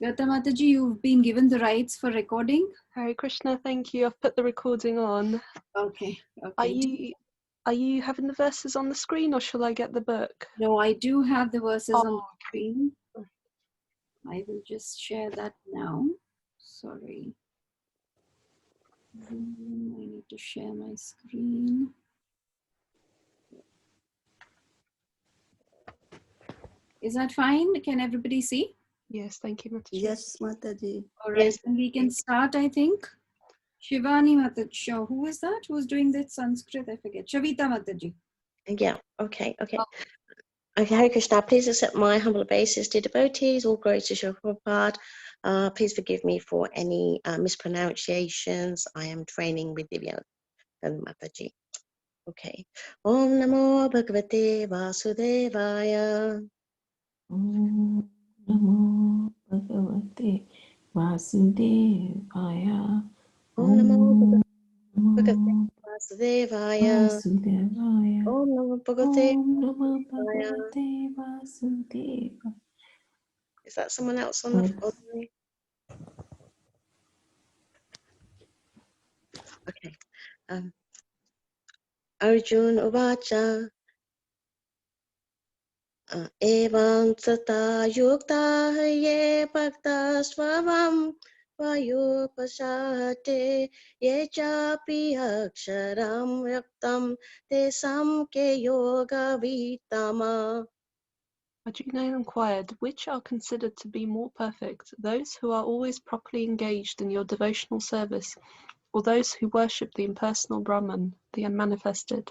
Gata Mataji, you've been given the rights for recording. Hare Krishna, thank you. I've put the recording on. Okay. Are you having the verses on the screen, or shall I get the book? No, I do have the verses on the Okay. screen. I will just share that now. Sorry. I need to share my screen. Is that fine? Can everybody see? Yes, thank you, Mataji. Yes, Mataji. All right, Yes. then we can start, I think. Shivani Mataji. Who is that? Who's doing that Sanskrit? I forget. Shavita Mataji. Yeah, okay. Okay, Hare Krishna, please accept my humble obeisance to devotees, all glory to Srila Prabhupada. Please forgive me for any mispronunciations. I am training with Divya and Mataji. Okay. Om Namo Bhagavate Vasudevaya. Om Namo Bhagavate Vasudevaya. Om Namo Bhagavate Namo Vasudevaya. Vasudevaya. Om Namo Bhagavate Om Namo Vasudevaya. Bhagavate Vasudevaya. Is that someone else on the Okay. Arjun Uvacha. Evam tata yukta ye bhakta swavam vayupasate ye chapi aksharam yaktam tesam ke yoga vitama. Arjuna inquired, which are considered to be more perfect, those who are always properly engaged in your devotional service, or those who worship the impersonal Brahman, the unmanifested?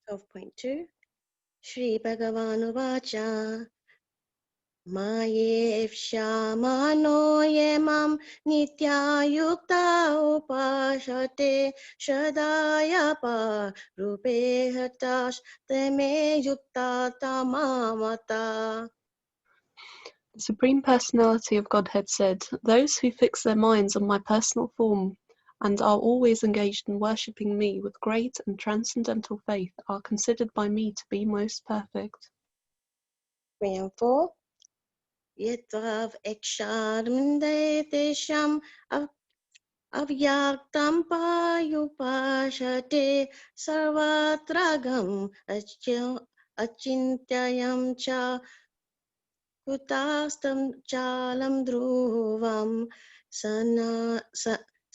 12.2 Shri Bhagavan Uvacha Maye Shamano Yemam Nitya Yukta Upashate Shadaya Pa Rupe Hatash Teme Yukta Tamamata. The Supreme Personality of Godhead said, those who fix their minds on my personal form and are always engaged in worshipping me with great and transcendental faith are considered by me to be most perfect. 3 and 4 Yetvav Eksharminde Tesham Avyaktam Payupashate Sarvatragam Achintayam Cha Kutastam Chalam Dhruvam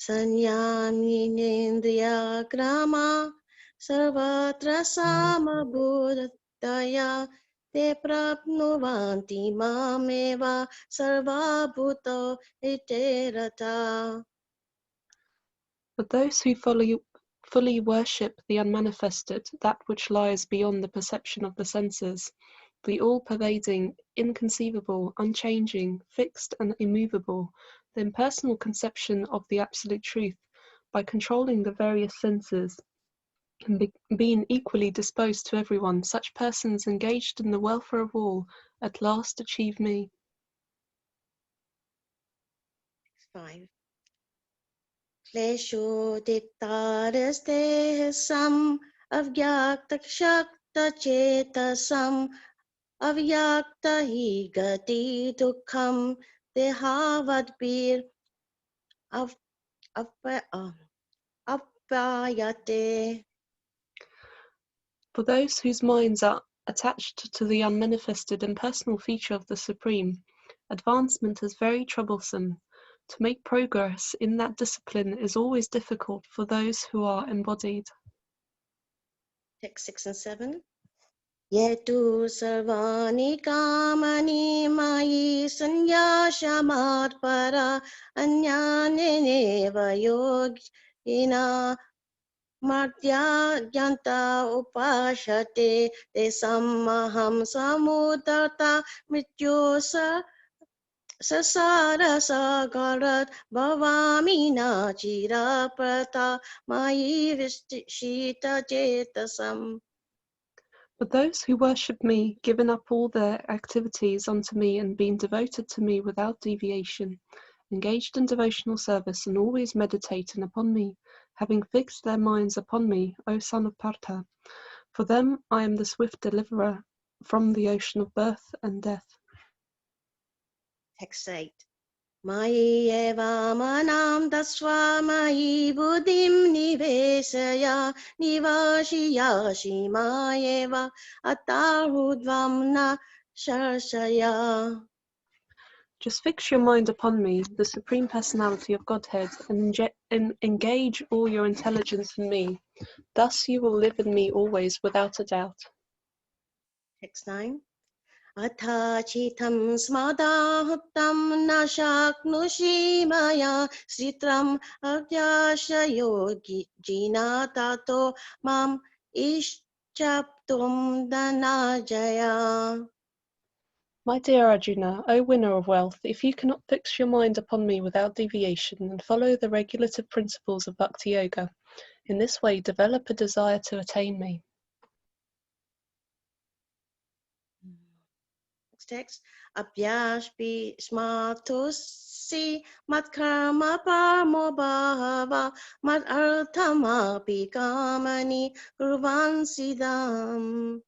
Sanyaninendriya Grama Sarvatra Samabhudataya Te prapnuvanti mameva sarvabhuto iterata. But those who fully worship the unmanifested, that which lies beyond the perception of the senses, the all-pervading, inconceivable, unchanging, fixed and immovable, the impersonal conception of the absolute truth, by controlling the various senses and being equally disposed to everyone, such persons engaged in the welfare of all at last achieve me. 5 Klesho diktaraste sam avyakta shakta chetasam avyakta hi gati dukham dehavadbir apayate. For those whose minds are attached to the unmanifested and personal feature of the Supreme, advancement is very troublesome. To make progress in that discipline is always difficult for those who are embodied. Text 6 and 7 Yetu sarvani kamani mayi sanyashamat para anyaneneva yogina Martya Gyanta Upashate Te Sammaham Samudata Mrityosa Sasara Sagarat Bhavami Nachira Prata Mayi Vishita Chetasam. But those who worship me, given up all their activities unto me and being devoted to me without deviation, engaged in devotional service and always meditating upon me, having fixed their minds upon me, O son of Partha, for them I am the swift deliverer from the ocean of birth and death. Text 8. Mayi eva manam dasva mayi buddhim nivesaya nivashiyashi mayeva atarudvamna sharshaya. Just fix your mind upon me, the Supreme Personality of Godhead, and engage all your intelligence in me. Thus you will live in me always without a doubt. Text 9. Atha chitam smadahuttam na shaknushi maya sitram avyashayo jina tato mam ishchaptum danajaya. My dear Arjuna, O winner of wealth, if you cannot fix your mind upon me without deviation and follow the regulative principles of Bhakti Yoga, in this way develop a desire to attain me. Text. Abhyashpi smatusi matkarma parmo bhava mat arthamapi kamani kurvan sidam.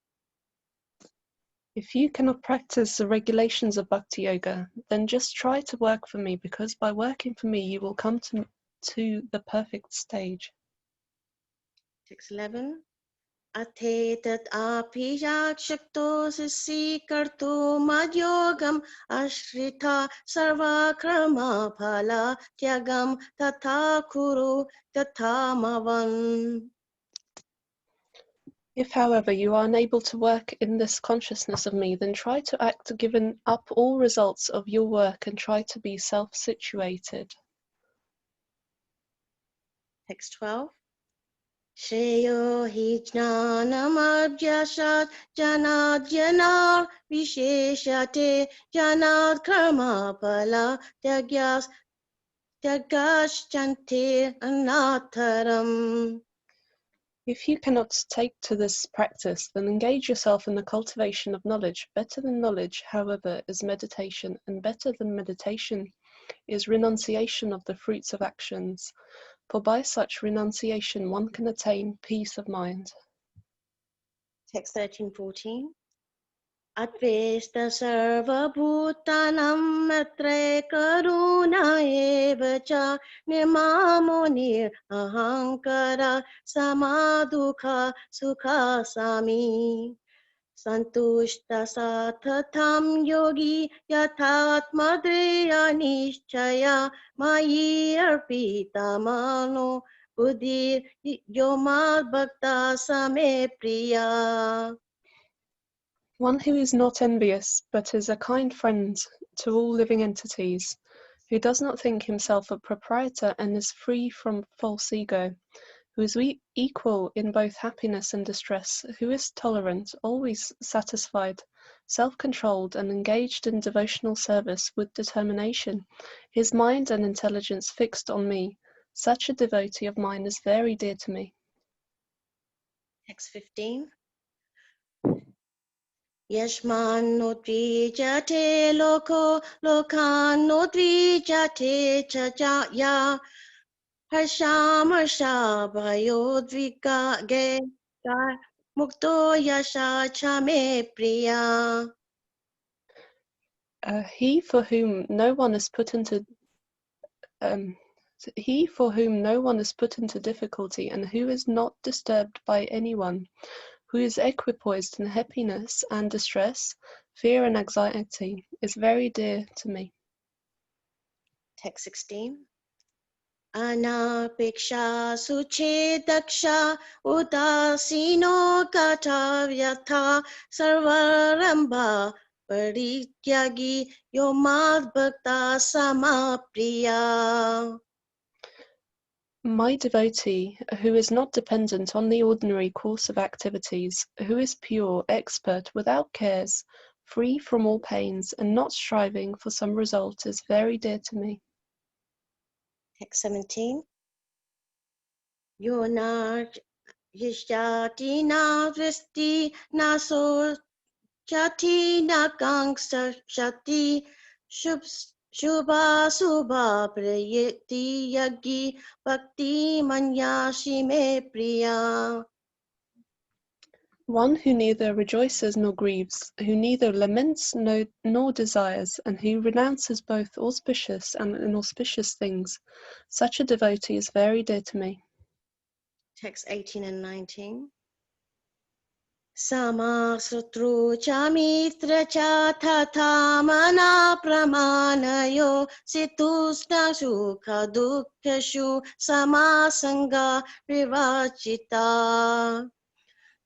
If you cannot practice the regulations of Bhakti Yoga, then just try to work for me, because by working for me you will come to the perfect stage. Text 11. Athetat api yakshakto sisi kartu madyogam ashrita sarva krama phala tyagam tatha kuru tatha mavan. If, however, you are unable to work in this consciousness of me, then try to act giving up all results of your work and try to be self-situated. Text 12. Shreyo hi jnanam abhyasat janad janar visheshate janad karma phala tyagaschante anatharam. If you cannot take to this practice, then engage yourself in the cultivation of knowledge. Better than knowledge, however, is meditation, and better than meditation is renunciation of the fruits of actions. For by such renunciation one can attain peace of mind. Text 13-14. Atvesta sarva bhutanam matre karuna evacha nirmamo nir ahankara samadukha sukha sami. Santushta sathatam yogi yathatmadreya nishchaya mayi arpita mano buddhir yomad bhakta same priya. One who is not envious, but is a kind friend to all living entities, who does not think himself a proprietor and is free from false ego, who is equal in both happiness and distress, who is tolerant, always satisfied, self-controlled, and engaged in devotional service with determination, his mind and intelligence fixed on me, such a devotee of mine is very dear to me. Text 15. Yashmano dvijate loko lokano dvijate chajaya harsham bhayo dvika ge mukto yasha chame priya. He for whom no one is put into difficulty, and who is not disturbed by anyone, who is equipoised in happiness and distress, fear and anxiety, is very dear to me. Text 16. Anapeksha suchedaksha udasino katavyatha sarvarambha parityagi yomad bhakta samapriya. My devotee, who is not dependent on the ordinary course of activities, who is pure, expert, without cares, free from all pains, and not striving for some result, is very dear to me. Text 17. Yonar yishyati na vristi na so chati na gangsta shati shubha subha prayati yagi bhakti manyashi me priya. One who neither rejoices nor grieves, who neither laments nor desires, and who renounces both auspicious and inauspicious things. Such a devotee is very dear to me. Text 18 and 19. Sama sutru cha mitra cha tatha mana pramanayo situsna sukha dukkhashu sama sanga rivachita.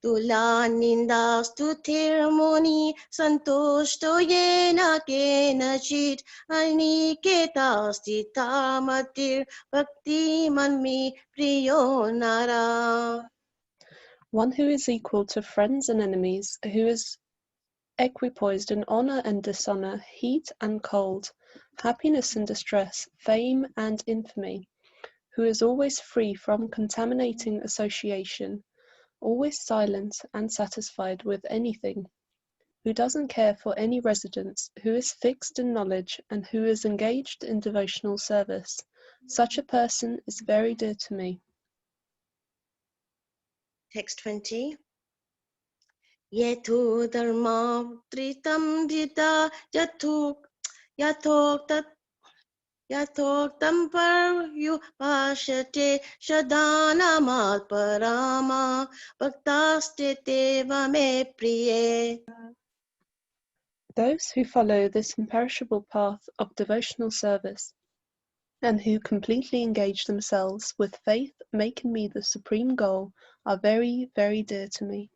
Tula ninda stutir muni santushto yena kenachit aniketa stita matir bhakti manmi priyo nara. One who is equal to friends and enemies, who is equipoised in honour and dishonour, heat and cold, happiness and distress, fame and infamy, who is always free from contaminating association, always silent and satisfied with anything, who doesn't care for any residence, who is fixed in knowledge, and who is engaged in devotional service. Such a person is very dear to me. Text 20. Yetu dharma tritam dhita yathoktam paryupashate shadanamat parama bhaktastiteva me priye. Those who follow this imperishable path of devotional service and who completely engage themselves with faith making me the supreme goal are very, very dear to me.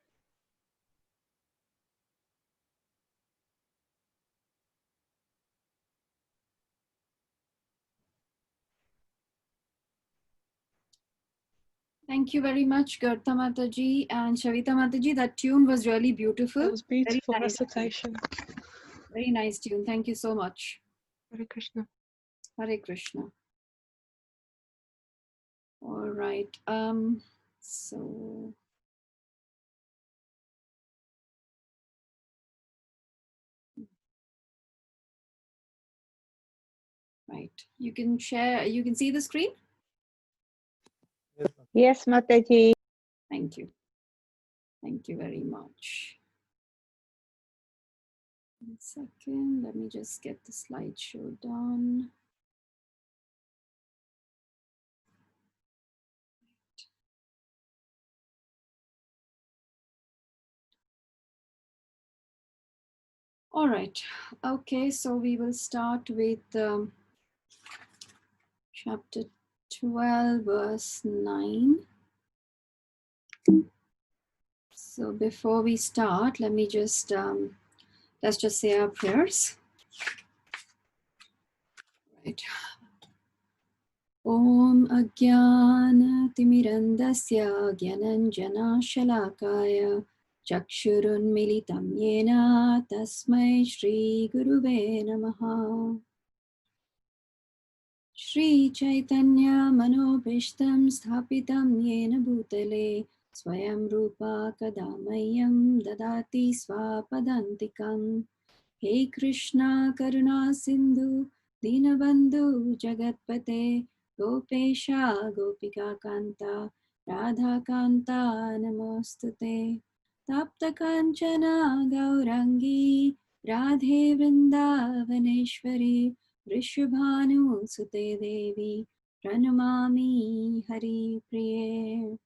Thank you very much, Garta Mataji and Shavita Mataji. That tune was really beautiful. That was beautiful Very nice. recitation. Very nice tune. Thank you so much. Hare Krishna. Hare Krishna. All right. So right. You can share, you can see the screen? Yes, Mataji. Thank you. Thank you very much. 1 second. Let me just get the slideshow done. All right. Okay, so we will start with chapter 12, verse 9. So before we start, let me just, let's just say our prayers. Right. Om Agyana Timirandasya Gyananjana Shalakaya Chakshurun Militam Yena Tasmai Shri Guruve Namaha. Shri Chaitanya Manobhishtam Sthapitam Yena Bhutale Swayam Rupa Kadamayam Dadati Swapadantikam. He Krishna Karuna Sindhu Dinabandhu Jagatpate Gopesha Gopika Kanta Radha Kanta Namostute Tapta Kanchana Gaurangi Radhe Vrindavaneshwari Vrishabhanu Sute Devi Pranamami Hari Priye.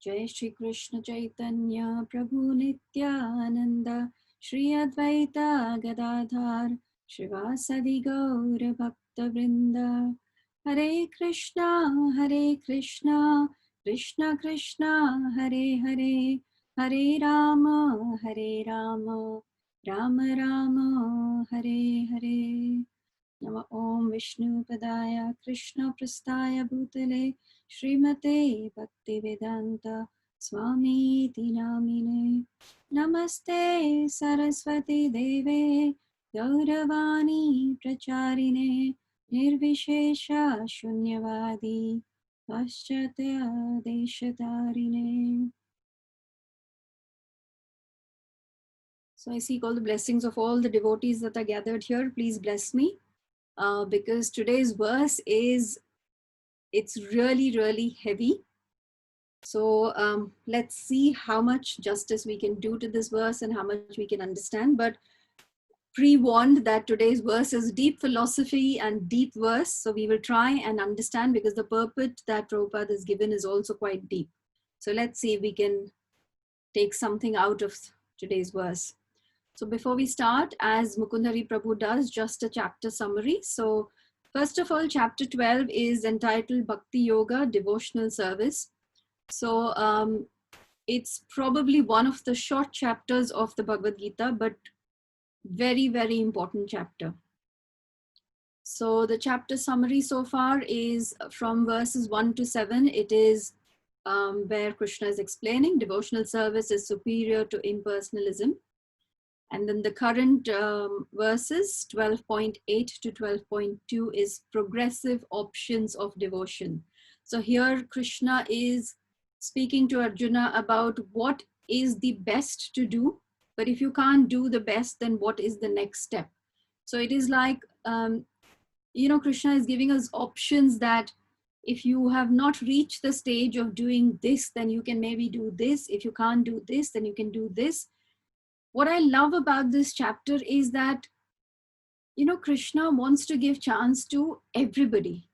Jai Shri Krishna Chaitanya Prabhu Nityananda Shri Advaita Gadadhar Shivasadi Gaura Bhakta Vrinda. Hare Krishna Krishna Krishna Hare Hare Hare Rama Rama Rama Hare Hare. Nama Om Vishnu Padaya Krishna Prastaya Bhutale Srimate Bhaktivedanta Swami Namine. Namaste Saraswati Deve Gauravani Pracharine Nirvishesha Shunyavadi Paschatya Deshatarine. So I seek all the blessings of all the devotees that are gathered here. Please bless me. Because today's verse is, it's really, really heavy. So let's see how much justice we can do to this verse and how much we can understand. But pre-warned that today's verse is deep philosophy and deep verse. So we will try and understand, because the purport that Prabhupada has given is also quite deep. So let's see if we can take something out of today's verse. So before we start, as Mukundhari Prabhu does, just a chapter summary. So first of all, chapter 12 is entitled Bhakti Yoga, Devotional Service. So it's probably one of the short chapters of the Bhagavad Gita, but very, very important chapter. So the chapter summary so far is from verses 1 to 7. It is where Krishna is explaining devotional service is superior to impersonalism. And then the current verses 12.8 to 12.2 is progressive options of devotion. So here Krishna is speaking to Arjuna about what is the best to do, but if you can't do the best, then what is the next step? So it is like, Krishna is giving us options that if you have not reached the stage of doing this, then you can maybe do this. If you can't do this, then you can do this. What I love about this chapter is that, Krishna wants to give chance to everybody.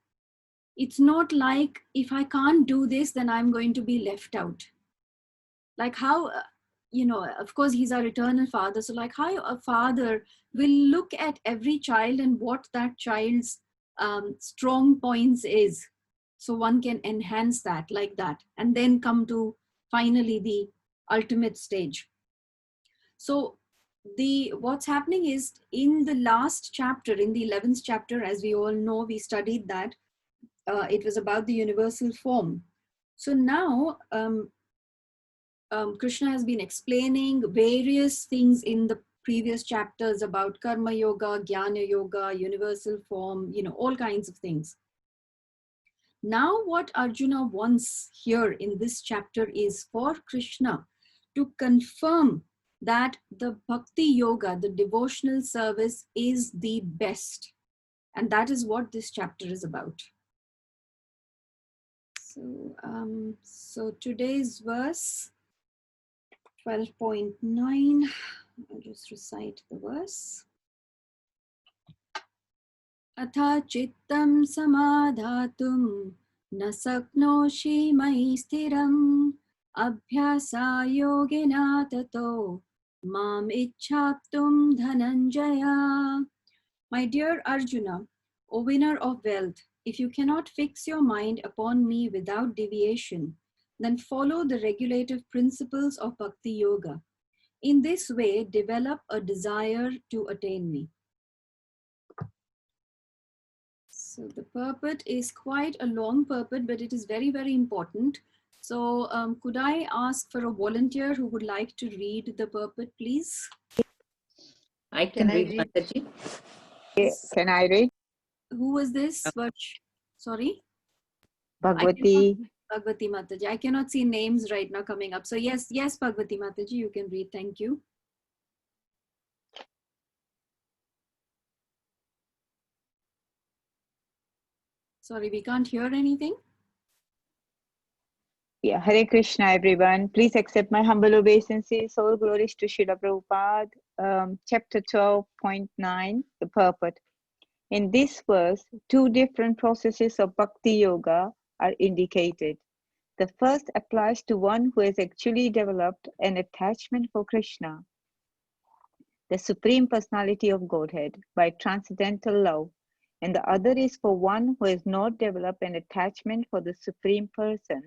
It's not like if I can't do this, then I'm going to be left out. Like how, of course, he's our eternal father. So like how a father will look at every child and what that child's strong points is. So one can enhance that like that, and then come to finally the ultimate stage. So what's happening is in the last chapter, in the 11th chapter, as we all know, we studied that it was about the universal form. So now Krishna has been explaining various things in the previous chapters about karma yoga, jnana yoga, universal form, all kinds of things. Now what Arjuna wants here in this chapter is for Krishna to confirm that the bhakti yoga, the devotional service, is the best. And that is what this chapter is about. So today's verse 12.9, I'll just recite the verse. Atha chittam samadhatum na saknoshi mai sthiram abhyasa yogena tato mam ichhaptum dhananjaya. My dear Arjuna, O winner of wealth, if you cannot fix your mind upon me without deviation, then follow the regulative principles of Bhakti Yoga. In this way, develop a desire to attain me. So the purport is quite a long purport, but it is very, very important. So could I ask for a volunteer who would like to read the purport, please? I can read, Mataji. Can I read? Who was this? Sorry? Bhagwati. Bhagwati Mataji. I cannot see names right now coming up. So yes, Bhagwati Mataji, you can read. Thank you. Sorry, we can't hear anything. Yeah, Hare Krishna, everyone. Please accept my humble obeisances. All glories to Srila Prabhupada. Chapter 12.9, the purport. In this verse, two different processes of Bhakti Yoga are indicated. The first applies to one who has actually developed an attachment for Krishna, the Supreme Personality of Godhead, by transcendental love, and the other is for one who has not developed an attachment for the Supreme Person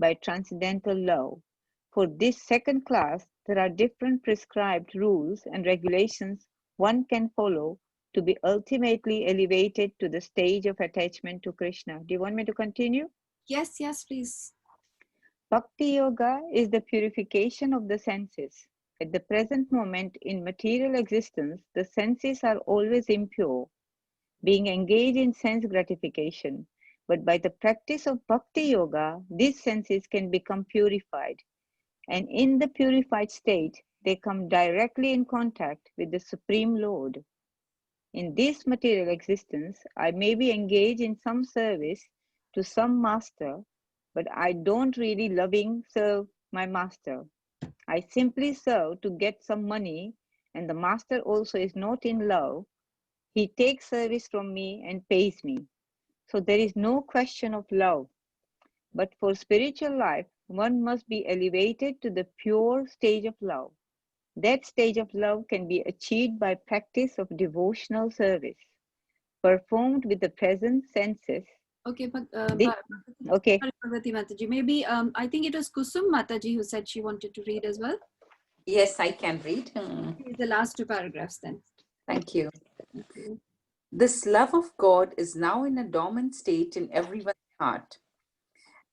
by transcendental love. For this second class, there are different prescribed rules and regulations one can follow to be ultimately elevated to the stage of attachment to Krishna. Do you want me to continue? Yes, please. Bhakti Yoga is the purification of the senses. At the present moment in material existence, the senses are always impure, being engaged in sense gratification. But by the practice of Bhakti Yoga, these senses can become purified. And in the purified state, they come directly in contact with the Supreme Lord. In this material existence, I may be engaged in some service to some master, but I don't really loving serve my master. I simply serve to get some money, and the master also is not in love. He takes service from me and pays me. So there is no question of love. But for spiritual life, one must be elevated to the pure stage of love. That stage of love can be achieved by practice of devotional service, performed with the present senses. Okay, but Okay. sorry, Parvati Mataji. Maybe I think it was Kusum Mataji who said she wanted to read as well. Yes, I can read. The last two paragraphs then. Thank you. Thank you. This love of God is now in a dormant state in everyone's heart.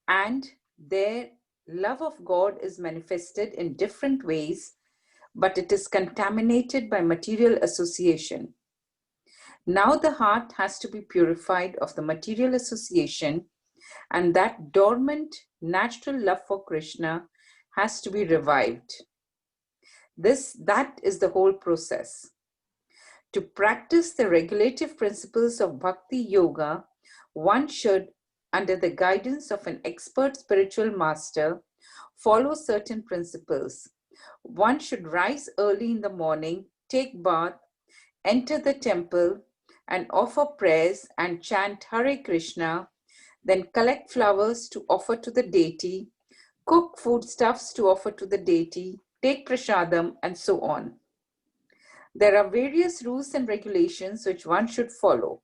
And their love of God is manifested in different ways, but it is contaminated by material association. Now the heart has to be purified of the material association, and that dormant natural love for Krishna has to be revived. That is the whole process. To practice the regulative principles of Bhakti Yoga, one should, under the guidance of an expert spiritual master, follow certain principles. One should rise early in the morning, take bath, enter the temple, and offer prayers and chant Hare Krishna, then collect flowers to offer to the deity, cook foodstuffs to offer to the deity, take prasadam, and so on. There are various rules and regulations which one should follow.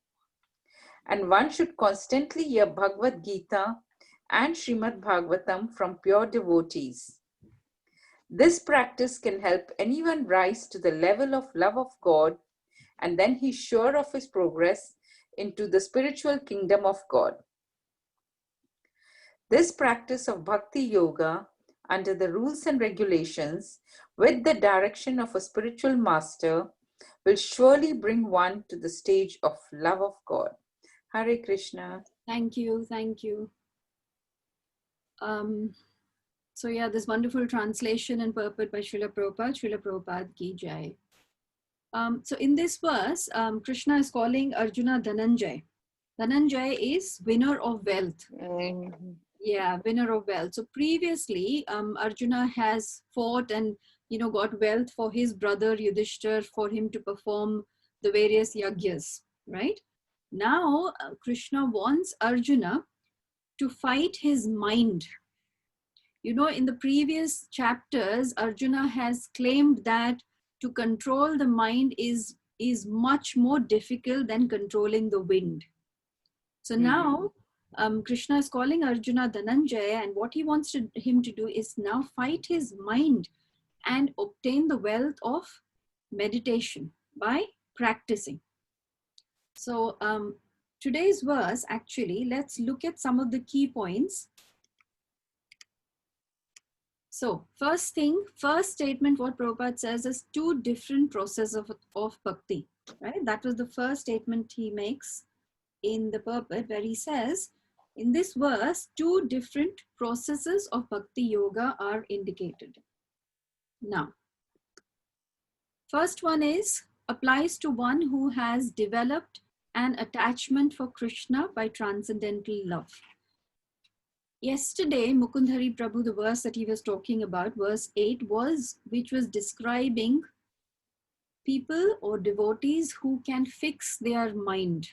And one should constantly hear Bhagavad Gita and Srimad Bhagavatam from pure devotees. This practice can help anyone rise to the level of love of God, and then he's sure of his progress into the spiritual kingdom of God. This practice of Bhakti Yoga, under the rules and regulations, with the direction of a spiritual master, will surely bring one to the stage of love of God. Hare Krishna. Thank you. Thank you. So yeah, this wonderful translation and purport by Srila Prabhupada ki jai. So in this verse, Krishna is calling Arjuna Dhananjay. Dhananjay is winner of wealth. Yeah, winner of wealth. So previously, Arjuna has fought and got wealth for his brother Yudhishthir for him to perform the various yagyas, right? Now, Krishna wants Arjuna to fight his mind. In the previous chapters, Arjuna has claimed that to control the mind is much more difficult than controlling the wind. So now, Krishna is calling Arjuna Dhananjaya, and what he wants him to do is now fight his mind and obtain the wealth of meditation by practicing. So today's verse, actually, let's look at some of the key points. So first statement, what Prabhupada says is two different processes of bhakti, right? That was the first statement he makes in the purport, where he says, in this verse, two different processes of bhakti yoga are indicated. Now, first one applies to one who has developed an attachment for Krishna by transcendental love. Yesterday, Mukundhari Prabhu, the verse that he was talking about, verse 8, which was describing people or devotees who can fix their mind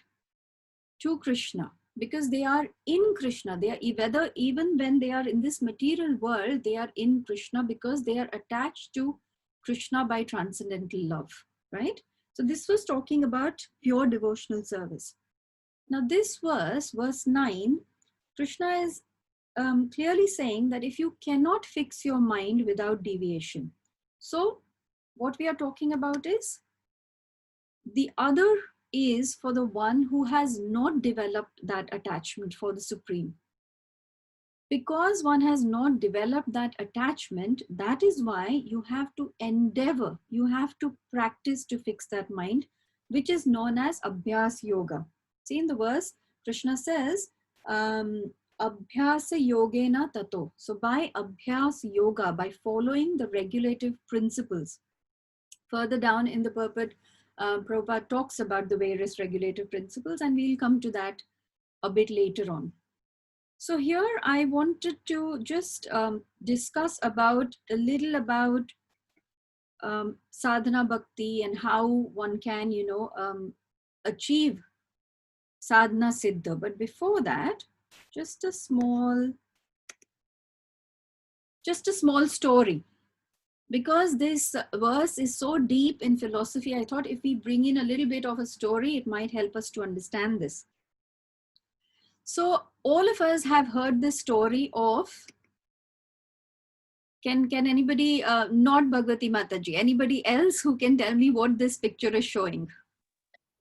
to Krishna, because they are in Krishna. They are, whether even when they are in this material world, they are in Krishna because they are attached to Krishna by transcendental love, right? So this was talking about pure devotional service. Now this verse 9, Krishna is clearly saying that if you cannot fix your mind without deviation. So what we are talking about is the other is for the one who has not developed that attachment for the Supreme. Because one has not developed that attachment, that is why you have to endeavor, you have to practice to fix that mind, which is known as Abhyas Yoga. See in the verse, Krishna says, Abhyasa Yogena Tato. So by Abhyas Yoga, by following the regulative principles, further down in the purport, Prabhupada talks about the various regulative principles, and we'll come to that a bit later on. So here I wanted to just discuss about a little about sadhana bhakti and how one can, achieve sadhana siddha. But before that, just a small story. Because this verse is so deep in philosophy, I thought if we bring in a little bit of a story, it might help us to understand this. So all of us have heard this story of, can anybody, not Bhagavati Mataji, anybody else who can tell me what this picture is showing?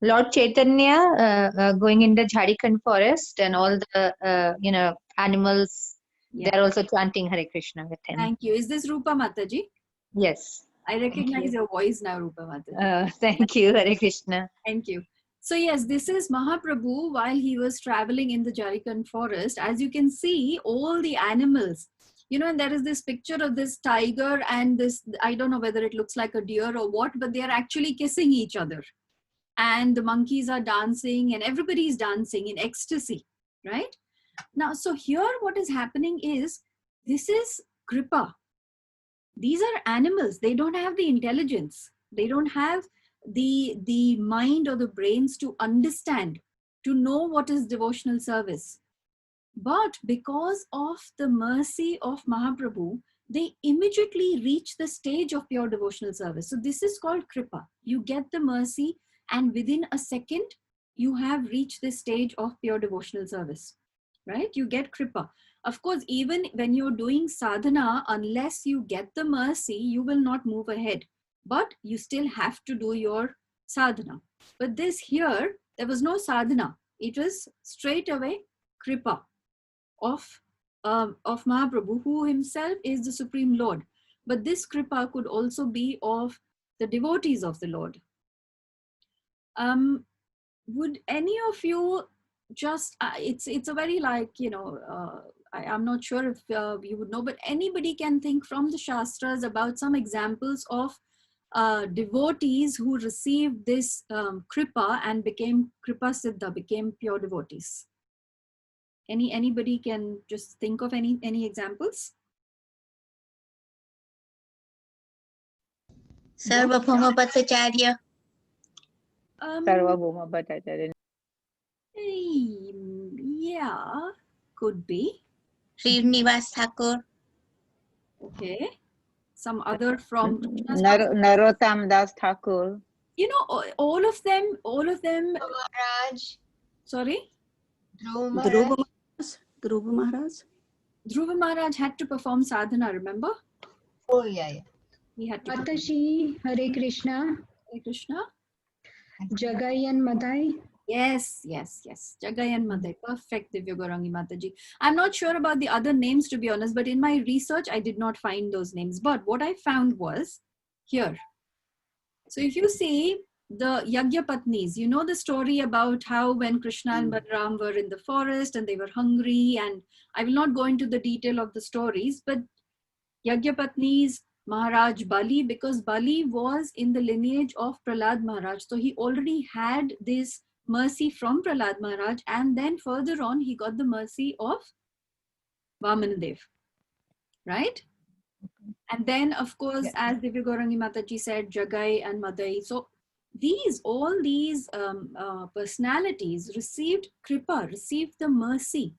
Lord Chaitanya going in the Jharkhand forest, and all the animals, Yeah. they're also chanting Hare Krishna with him. Thank you. Is this Rupa Mataji? Yes. I recognize your voice now, Rupa Mataji. Thank you, Hare Krishna. Thank you. So yes, this is Mahaprabhu while he was traveling in the Jharkhand forest. As you can see, all the animals, and there is this picture of this tiger and this, I don't know whether it looks like a deer or what, but they are actually kissing each other. And the monkeys are dancing and everybody is dancing in ecstasy, right? Now, so here what is happening is, this is Kripa. These are animals. They don't have the intelligence. They don't have the mind or the brains to understand, to know what is devotional service. But because of the mercy of Mahaprabhu, they immediately reach the stage of pure devotional service. So this is called Kripa. You get the mercy and within a second, you have reached the stage of pure devotional service, right? You get Kripa. Of course, even when you're doing sadhana, unless you get the mercy, you will not move ahead. But you still have to do your sadhana. But this here, there was no sadhana. It was straight away Kripa of Mahaprabhu, who himself is the Supreme Lord. But this Kripa could also be of the devotees of the Lord. Would any of you just, it's a very I'm not sure if you would know, but anybody can think from the Shastras about some examples of devotees who received this Kripa and became Kripa Siddha, became pure devotees. Anybody can just think of any examples? Sarvabhauma Bhattacharya. Sarvabhauma Bhattacharya. Yeah, could be. Srinivas Thakur. Okay. Some other from Narottam Das Thakur. All of them. Maharaj. Sorry? Dhruva Maharaj. Dhruva Maharaj had to perform sadhana, remember? Oh, yeah. He had to. Mataji, Hare Krishna. Hare Krishna. Jagai and Madai. Yes. Jagai and Madai. Perfect, Divya Gaurangi Mataji. I'm not sure about the other names, to be honest, but in my research, I did not find those names. But what I found was here. So if you see the Yagya Patnis, you know the story about how when Krishna and Balaram were in the forest and they were hungry, and I will not go into the detail of the stories, but Yagya Patnis, Maharaj Bali, because Bali was in the lineage of Prahlad Maharaj. So he already had this mercy from Prahlad Maharaj, and then further on he got the mercy of Vamanadev, right? And then of course, as Divya Gaurangi Mataji said, Jagai and Madai. So all these personalities received Kripa, received the mercy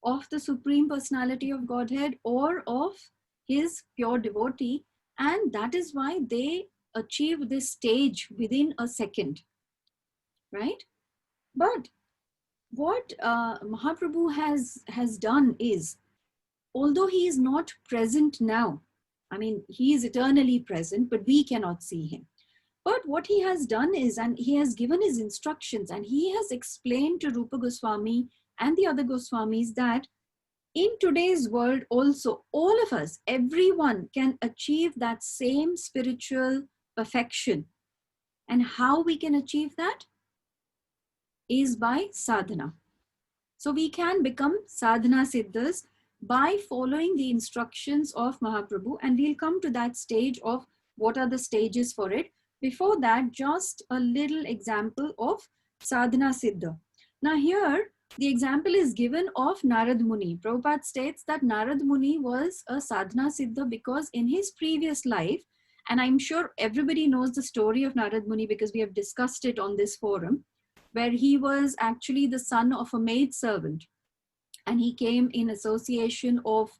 of the Supreme Personality of Godhead or of his pure devotee, and that is why they achieve this stage within a second, right? But what Mahaprabhu has done is, although he is not present now, I mean, he is eternally present, but we cannot see him. But what he has done is, and he has given his instructions, and he has explained to Rupa Goswami and the other Goswamis that in today's world also, all of us, everyone can achieve that same spiritual perfection. And how we can achieve that is by sadhana. So we can become sadhana siddhas by following the instructions of Mahaprabhu, and we'll come to that stage of what are the stages for it. Before that, just a little example of sadhana siddha. Now here, the example is given of Narad Muni. Prabhupada states that Narad Muni was a sadhana siddha because in his previous life, and I'm sure everybody knows the story of Narad Muni because we have discussed it on this forum, where he was actually the son of a maid servant. And he came in association of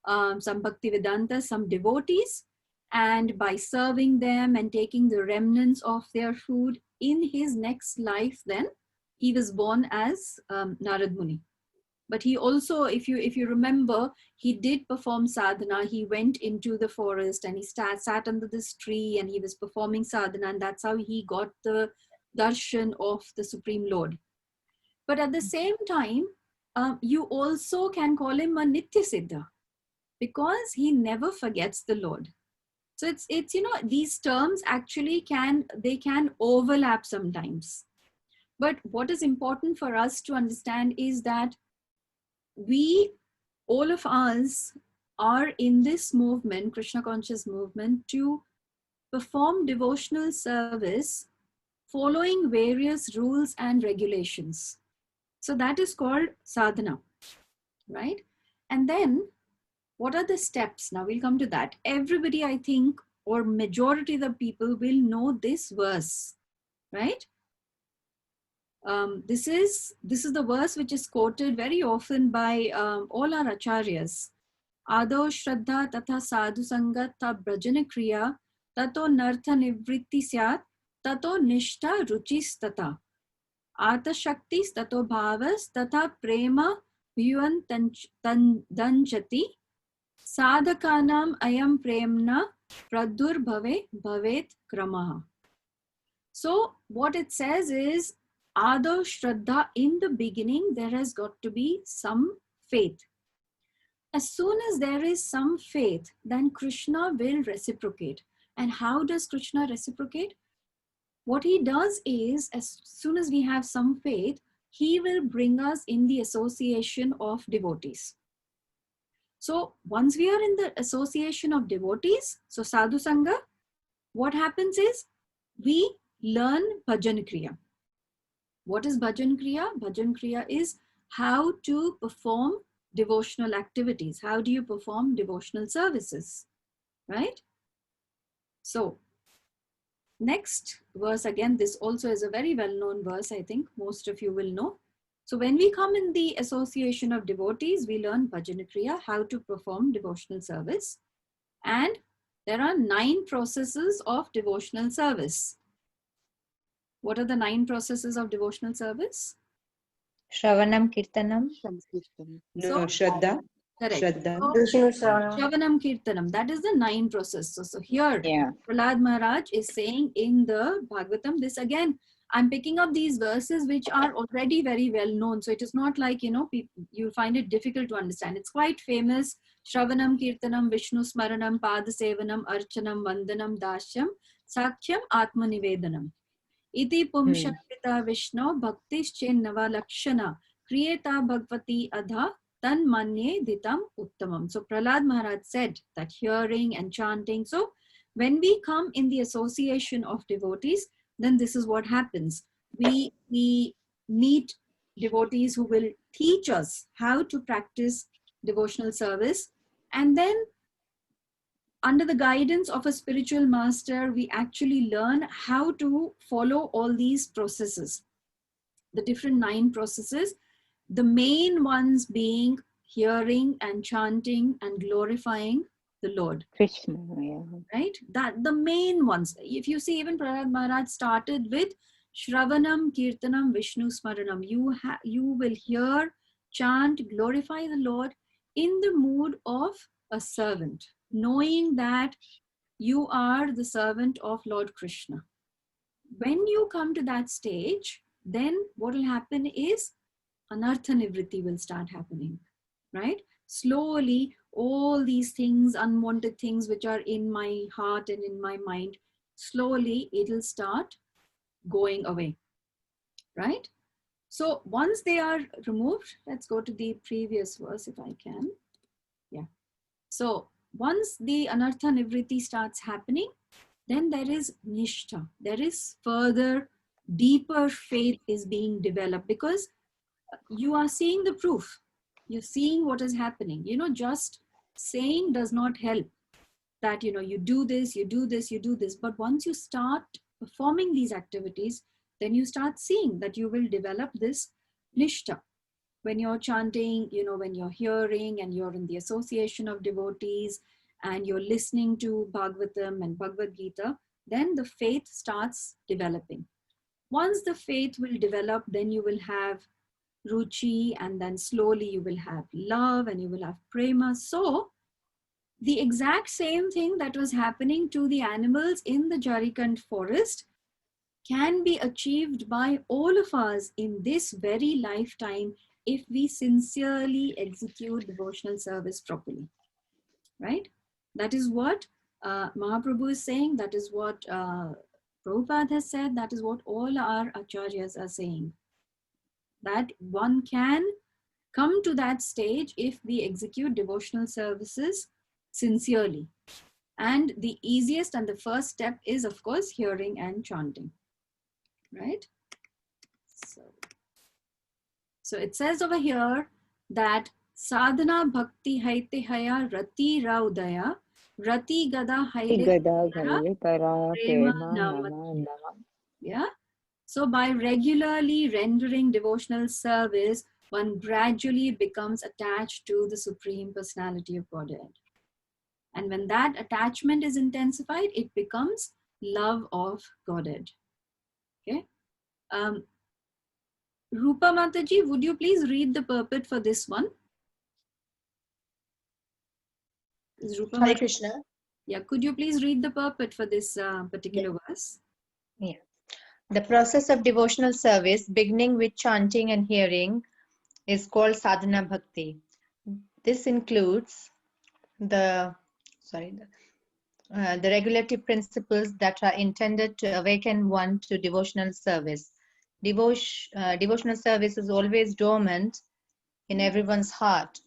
some Bhaktivedanta, some devotees, and by serving them and taking the remnants of their food, in his next life then, he was born as Narad Muni. But he also, if you remember, he did perform sadhana. He went into the forest and he sat under this tree and he was performing sadhana, and that's how he got the darshan of the Supreme Lord. But at the same time, you also can call him a Nitya Siddha because he never forgets the Lord. So it's you know, these terms actually can overlap sometimes. But what is important for us to understand is that we, all of us, are in this movement, Krishna conscious movement, to perform devotional service following various rules and regulations. So that is called sadhana, right? And then what are the steps? Now we'll come to that. Everybody, I think, or majority of the people will know this verse, right? This is the verse which is quoted very often by all our acharyas. Ado shraddha tatha sadhu sangat ta brajana kriya tato nartha nivritti syat tato nishta ruchis tata ata shaktis tato bhavas tata prema vyuan danjati sadhakanam ayam premna pradur bhavet kramaha. So what it says is, Ado Shraddha, in the beginning, there has got to be some faith. As soon as there is some faith, then Krishna will reciprocate. And how does Krishna reciprocate? What he does is, as soon as we have some faith, he will bring us in the association of devotees. So once we are in the association of devotees, so Sadhu Sangha, what happens is we learn Bhajan Kriya. What is Bhajan Kriya? Bhajan Kriya is how to perform devotional activities. How do you perform devotional services, right? So next verse, again, this also is a very well-known verse. I think most of you will know. So when we come in the association of devotees, we learn Bhajan Kriya, how to perform devotional service. And there are 9 processes of devotional service. What are the 9 processes of devotional service? Shravanam Kirtanam. No, Shraddha. Correct. Shraddha. So, Shravanam Kirtanam, that is the 9 process. So here, Prahlad Maharaj is saying in the Bhagavatam, this again, I'm picking up these verses which are already very well known. So it is not like, you know, you find it difficult to understand. It's quite famous. Shravanam Kirtanam Vishnu Smaranam Padasevanam Archanam Vandanam Dashyam Sakhyam Atma Nivedanam. Iti Pumshakrita Vishnu Bhaktischin Nava Lakshana Kriyeta Bhagavati Adha Tan Manye Ditam Uttamam. So Prahlad Maharaj said that hearing and chanting. So when we come in the association of devotees, then this is what happens. We meet devotees who will teach us how to practice devotional service. And then under the guidance of a spiritual master, we actually learn how to follow all these processes, the different 9 processes, the main ones being hearing and chanting and glorifying the Lord. Krishna, yeah. Right? That the main ones. If you see, even Prahlad Maharaj started with Shravanam, Kirtanam, Vishnu Smaranam. You will hear, chant, glorify the Lord in the mood of a servant, knowing that you are the servant of Lord Krishna. When you come to that stage, then what will happen is Anartha Nivritti will start happening, right? Slowly, all these things, unwanted things which are in my heart and in my mind, slowly it'll start going away, right? So once they are removed, let's go to the previous verse if I can. Yeah. So once the Anartha Nivritti starts happening, then there is Nishtha. There is further, deeper faith is being developed because you are seeing the proof. You're seeing what is happening. You know, just saying does not help. That, you know, you do this, you do this, you do this. But once you start performing these activities, then you start seeing that you will develop this nishta. When you're chanting, you know, when you're hearing and you're in the association of devotees and you're listening to Bhagavatam and Bhagavad Gita, then the faith starts developing. Once the faith will develop, then you will have ruchi, and then slowly you will have love and you will have prema. So the exact same thing that was happening to the animals in the Jharikand forest can be achieved by all of us in this very lifetime if we sincerely execute devotional service properly, right? That is what Mahaprabhu is saying. That is what Prabhupada has said. That is what all our acharyas are saying. That one can come to that stage if we execute devotional services sincerely. And the easiest and the first step is, of course, hearing and chanting, right? So it says over here that sadhana bhakti haite haya rati raudaya rati gada haile prema namat. Yeah. So by regularly rendering devotional service, one gradually becomes attached to the Supreme Personality of Godhead. And when that attachment is intensified, it becomes love of Godhead. Okay. Rupa Mataji, would you please read the purport for this one? Is Rupa Hare Mataji? Krishna. Yeah, could you please read the purport for this particular verse? Yeah. The process of devotional service, beginning with chanting and hearing, is called sadhana bhakti. This includes the regulative principles that are intended to awaken one to devotional service. Devotional service is always dormant in everyone's heart,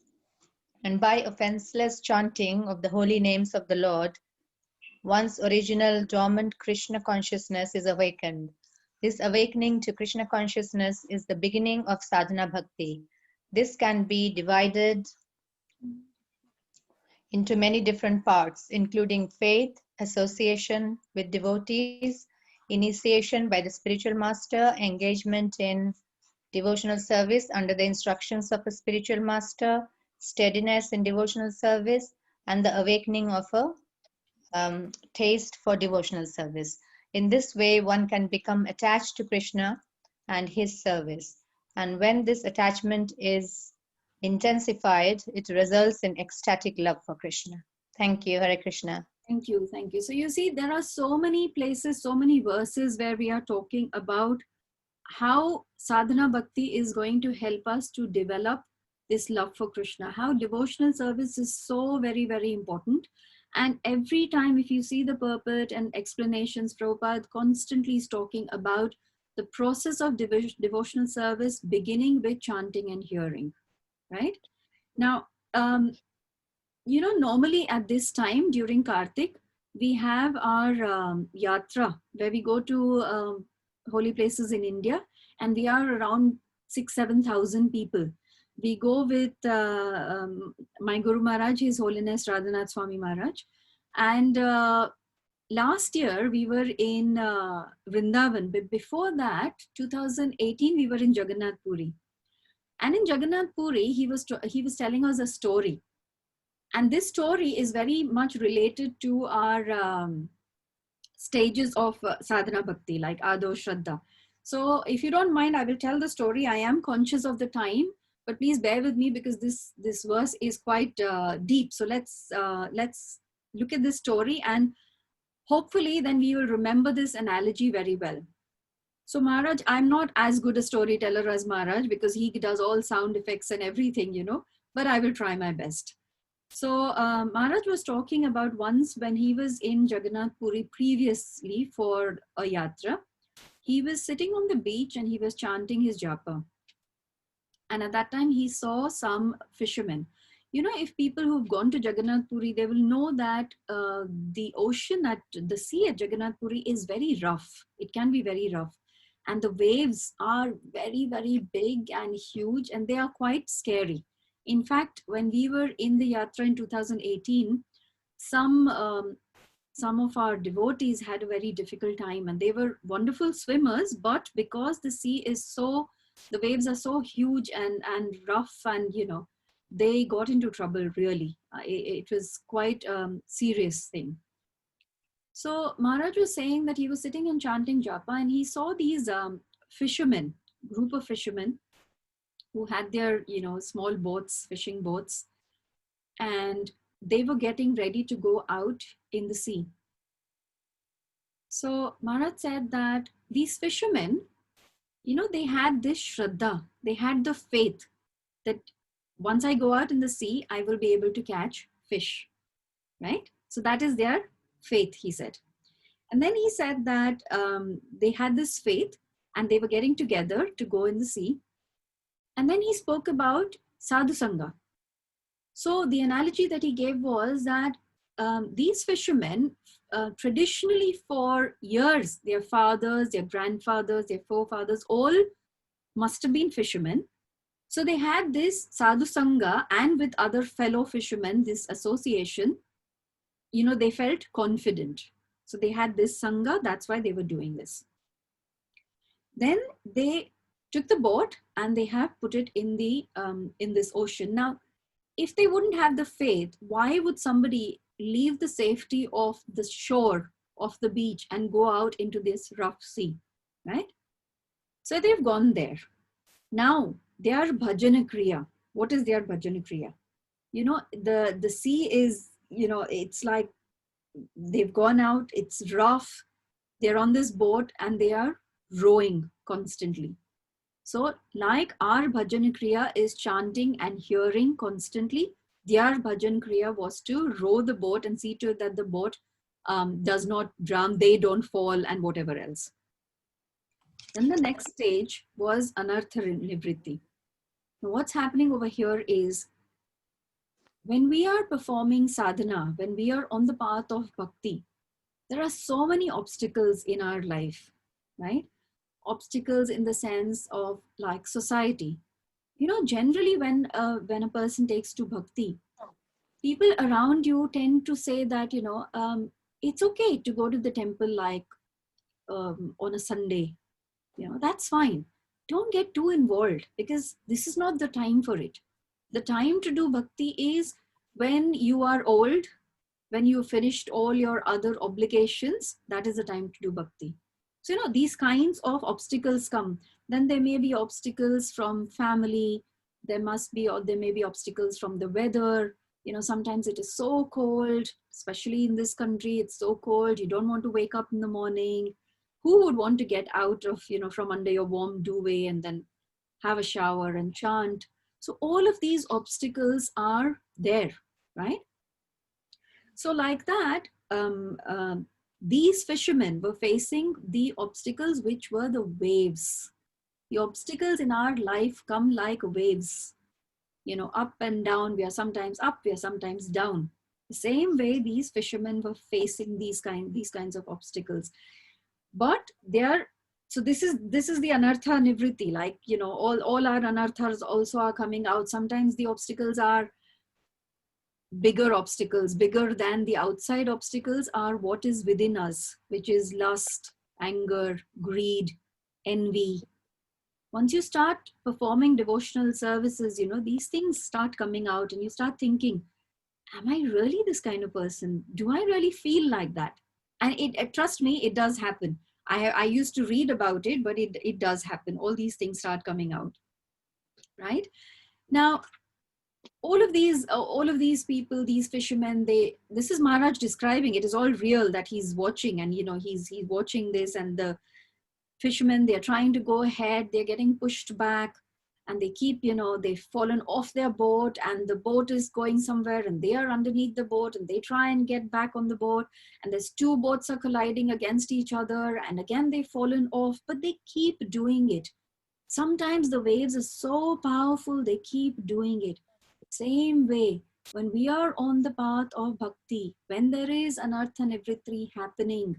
and by offenseless chanting of the holy names of the Lord, one's original dormant Krishna consciousness is awakened. This awakening to Krishna consciousness is the beginning of sadhana bhakti. This can be divided into many different parts, including faith, association with devotees, initiation by the spiritual master, engagement in devotional service under the instructions of a spiritual master, steadiness in devotional service, and the awakening of a taste for devotional service. In this way, one can become attached to Krishna and his service. And when this attachment is intensified, it results in ecstatic love for Krishna. Thank you. Hare Krishna. Thank you. Thank you. So you see, there are so many places, so many verses where we are talking about how sadhana bhakti is going to help us to develop this love for Krishna, how devotional service is so very, very important. And every time if you see the purport and explanations, Prabhupada constantly is talking about the process of devotional service beginning with chanting and hearing, right? Now, you know, normally at this time during Kartik, we have our yatra where we go to holy places in India, and we are around 6,000-7,000 people. We go with my Guru Maharaj, His Holiness Radhanath Swami Maharaj. And last year we were in Vrindavan, but before that, 2018, we were in Jagannath Puri. And in Jagannath Puri, he was telling us a story. And this story is very much related to our stages of sadhana bhakti, like Ado Shraddha. So if you don't mind, I will tell the story. I am conscious of the time, but please bear with me because this verse is quite deep. So let's look at this story, and hopefully then we will remember this analogy very well. So Maharaj, I'm not as good a storyteller as Maharaj because he does all sound effects and everything, you know, but I will try my best. So Maharaj was talking about once when he was in Jagannath Puri previously for a yatra. He was sitting on the beach and he was chanting his japa. And at that time he saw some fishermen. You know, if people who've gone to Jagannath Puri, they will know that the ocean the sea at Jagannath Puri is very rough. It can be very rough. and the waves are very, very big and huge, and they are quite scary. In fact, when we were in the yatra in 2018, some of our devotees had a very difficult time, and they were wonderful swimmers, but because the sea is so, the waves are so huge and rough, and they got into trouble really. It was quite a serious thing. So Maharaj was saying that he was sitting and chanting japa, and he saw these fishermen, group of fishermen who had their small boats, fishing boats, and they were getting ready to go out in the sea. So Maharaj said that these fishermen, they had this shraddha, they had the faith that once I go out in the sea, I will be able to catch fish, right? So that is their faith, he said. And then he said that they had this faith and they were getting together to go in the sea. And then he spoke about sadhu sangha. So the analogy that he gave was that these fishermen, traditionally for years, their fathers, their grandfathers, their forefathers, all must have been fishermen. So they had this sadhu sangha, and with other fellow fishermen, this association, they felt confident. So they had this sangha, that's why they were doing this. Then they took the boat and they have put it in this ocean. Now, if they wouldn't have the faith, why would somebody leave the safety of the shore of the beach and go out into this rough sea, right? So they've gone there. Now, their bhajana kriya. What is their bhajana kriya? The sea is, it's like they've gone out, it's rough, they're on this boat and they are rowing constantly. So like our bhajan kriya is chanting and hearing constantly, their bhajan kriya was to row the boat and see to it that the boat does not drown, they don't fall, and whatever else. Then the next stage was anartha nivritti. Now what's happening over here is, when we are performing sadhana, when we are on the path of bhakti, there are so many obstacles in our life, right? Obstacles in the sense of like society. Generally when a person takes to bhakti, people around you tend to say that, it's okay to go to the temple like on a Sunday. That's fine. Don't get too involved because this is not the time for it. The time to do bhakti is when you are old, when you finished all your other obligations, that is the time to do bhakti. So, these kinds of obstacles come. Then there may be obstacles from family, there may be obstacles from the weather. Sometimes it is so cold, especially in this country, it's so cold, you don't want to wake up in the morning. Who would want to get out of, from under your warm duvet and then have a shower and chant? So all of these obstacles are there, right? So like that, these fishermen were facing the obstacles which were the waves. The obstacles in our life come like waves, up and down. We are sometimes up, we are sometimes down. The same way these fishermen were facing these kinds of obstacles. But so this is the anartha nivritti, like, all our anarthas also are coming out. Sometimes the obstacles are bigger obstacles, bigger than the outside obstacles are what is within us, which is lust, anger, greed, envy. Once you start performing devotional services, these things start coming out and you start thinking, am I really this kind of person? Do I really feel like that? And trust me, it does happen. I used to read about it, but it does happen. All these things start coming out, right? Now, all of these people, these fishermen, this is Maharaj describing. It is all real that he's watching, and he's watching this, and the fishermen, they're trying to go ahead, they're getting pushed back, and they keep, they've fallen off their boat, and the boat is going somewhere, and they are underneath the boat, and they try and get back on the boat, and there's two boats are colliding against each other, and again they've fallen off, but they keep doing it. Sometimes the waves are so powerful, they keep doing it. Same way, when we are on the path of bhakti, when there is anartha nivritti happening,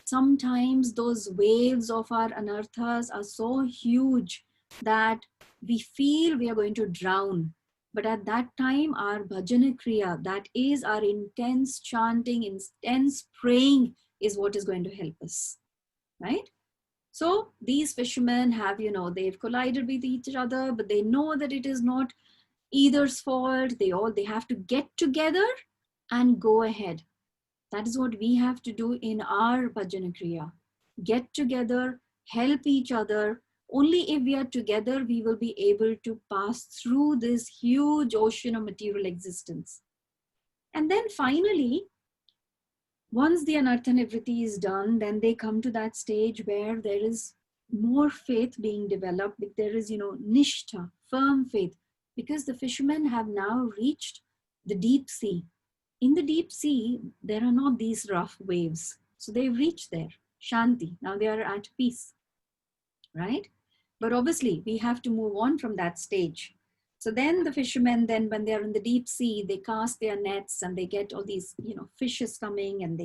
sometimes those waves of our anarthas are so huge that we feel we are going to drown. But at that time, our bhajana kriya, that is our intense chanting, intense praying, is what is going to help us, right? So these fishermen have, they've collided with each other, but they know that it is not either's fault. They have to get together and go ahead. That is what we have to do in our bhajana kriya. Get together, help each other. Only if we are together, we will be able to pass through this huge ocean of material existence. And then finally, once the anartha nivritti is done, then they come to that stage where there is more faith being developed. There is, nishtha, firm faith, because the fishermen have now reached the deep sea. In the deep sea, there are not these rough waves. So they've reached there, shanti. Now they are at peace, right? But obviously, we have to move on from that stage. So then the fishermen, then when they're in the deep sea, they cast their nets and they get all these, fishes coming, and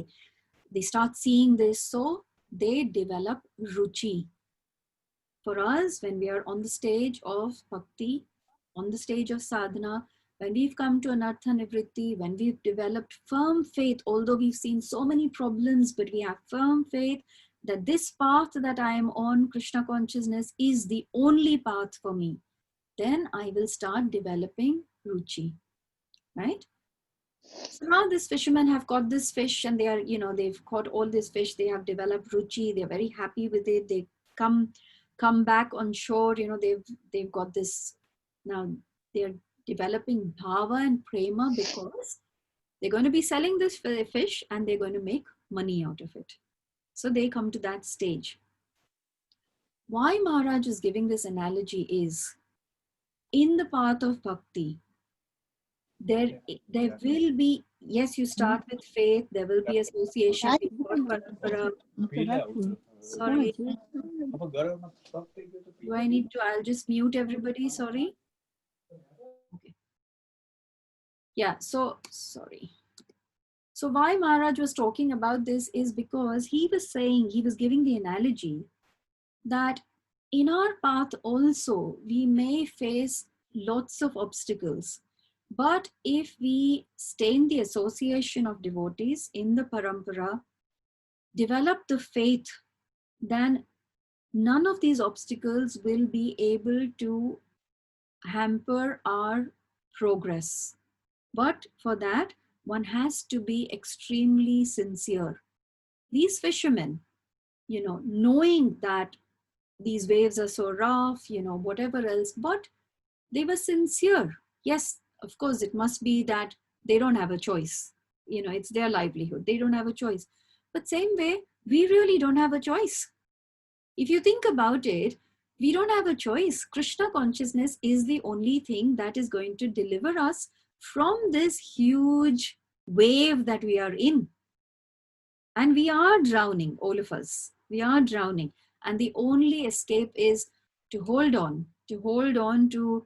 they start seeing this. So they develop ruchi. For us, when we are on the stage of bhakti, on the stage of sadhana, when we've come to anartha nivritti, when we've developed firm faith, although we've seen so many problems, but we have firm faith that this path that I am on, Krishna consciousness, is the only path for me, then I will start developing ruchi, right? So now these fishermen have caught this fish, and they are, they've caught all this fish. They have developed ruchi. They're very happy with it. They come back on shore. They've got this. Now they're developing bhava and prema, because they're going to be selling this fish and they're going to make money out of it. So they come to that stage. Why Maharaj is giving this analogy is, in the path of bhakti, there will be, yes, you start with faith, there will be association. Sorry. Do I need to, I'll just mute everybody, sorry. Okay. Yeah, so, sorry. So why Maharaj was talking about this is because he was giving the analogy that in our path also, we may face lots of obstacles. But if we stay in the association of devotees in the parampara, develop the faith, then none of these obstacles will be able to hamper our progress. But for that, one has to be extremely sincere. These fishermen, knowing that these waves are so rough, whatever else, but they were sincere. Yes, of course, it must be that they don't have a choice. It's their livelihood. They don't have a choice. But same way, we really don't have a choice. If you think about it, we don't have a choice. Krishna consciousness is the only thing that is going to deliver us from this huge wave that we are in. And we are drowning, all of us. We are drowning. And the only escape is to hold on to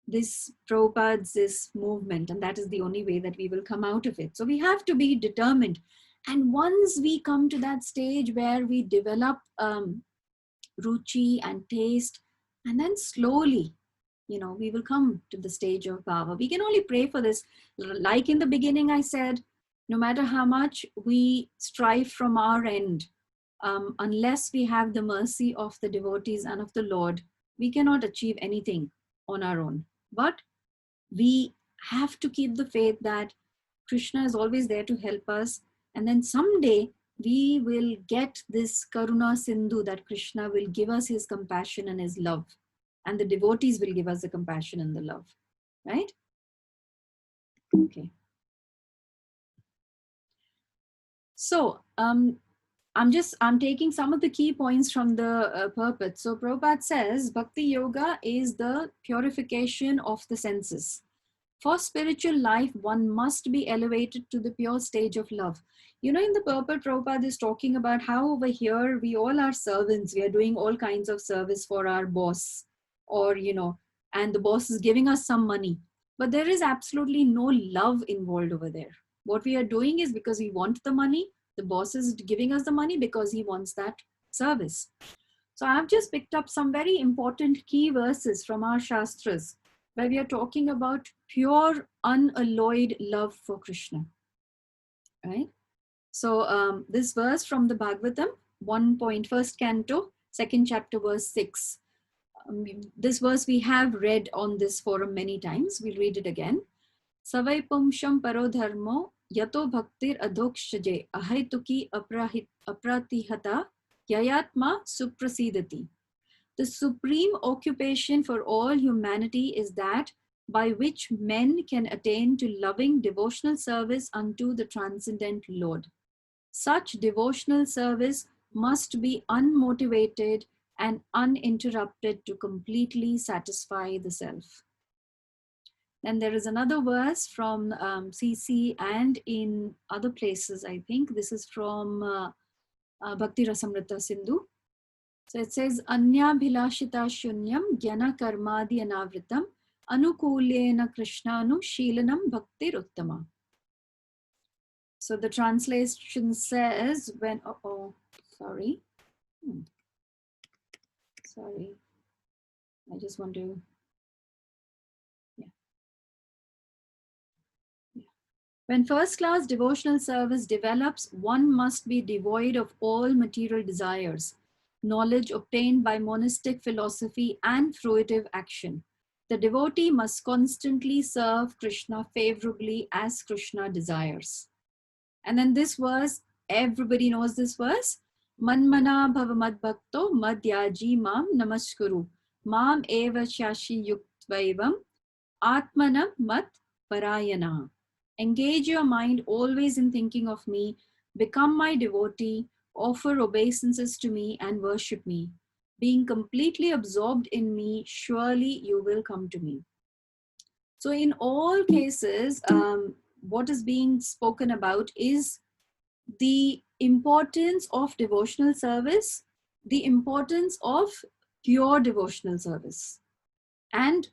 this Prabhupada's, this movement. And that is the only way that we will come out of it. So we have to be determined. And once we come to that stage where we develop ruchi and taste, and then slowly, we will come to the stage of bhava. We can only pray for this. Like in the beginning, I said, no matter how much we strive from our end, unless we have the mercy of the devotees and of the Lord, we cannot achieve anything on our own. But we have to keep the faith that Krishna is always there to help us. And then someday we will get this Karuna Sindhu, that Krishna will give us his compassion and his love. And the devotees will give us the compassion and the love. Right? Okay. So, I'm taking some of the key points from the purport. So Prabhupada says, Bhakti Yoga is the purification of the senses. For spiritual life, one must be elevated to the pure stage of love. In the purport, Prabhupada is talking about how over here, we all are servants. We are doing all kinds of service for our boss, or, and the boss is giving us some money. But there is absolutely no love involved over there. What we are doing is because we want the money, The boss is giving us the money because he wants that service. So I've just picked up some very important key verses from our Shastras where we are talking about pure, unalloyed love for Krishna, right? So this verse from the Bhagavatam, 1.1st canto, 2nd chapter, verse 6. This verse we have read on this forum many times. We'll read it again. Savai pumsham paro dharmo yato bhaktir adhokshaje ahaituki apratihata yayatma suprasidati. The supreme occupation for all humanity is that by which men can attain to loving devotional service unto the transcendent Lord. Such devotional service must be unmotivated and uninterrupted to completely satisfy the self. Then there is another verse from CC and in other places, I think. This is from Bhakti Rasamrita Sindhu. So it says, Anya bhilashita shunyam gyana karmadi anavritam anukulyena krishnanu shilanam bhaktir uttama. So the translation says, when, sorry. Sorry, I just want to, When first-class devotional service develops, one must be devoid of all material desires, knowledge obtained by monastic philosophy and fruitive action. The devotee must constantly serve Krishna favorably as Krishna desires. And then this verse, everybody knows this verse. Manmana bhavamad bhakto madhyaji mam namaskuru mam eva shashi yuktvaivam atmana mat parayana. Engage your mind always in thinking of me, become my devotee, offer obeisances to me and worship me. Being completely absorbed in me, surely you will come to me. So in all cases, what is being spoken about is the importance of devotional service, the importance of pure devotional service. And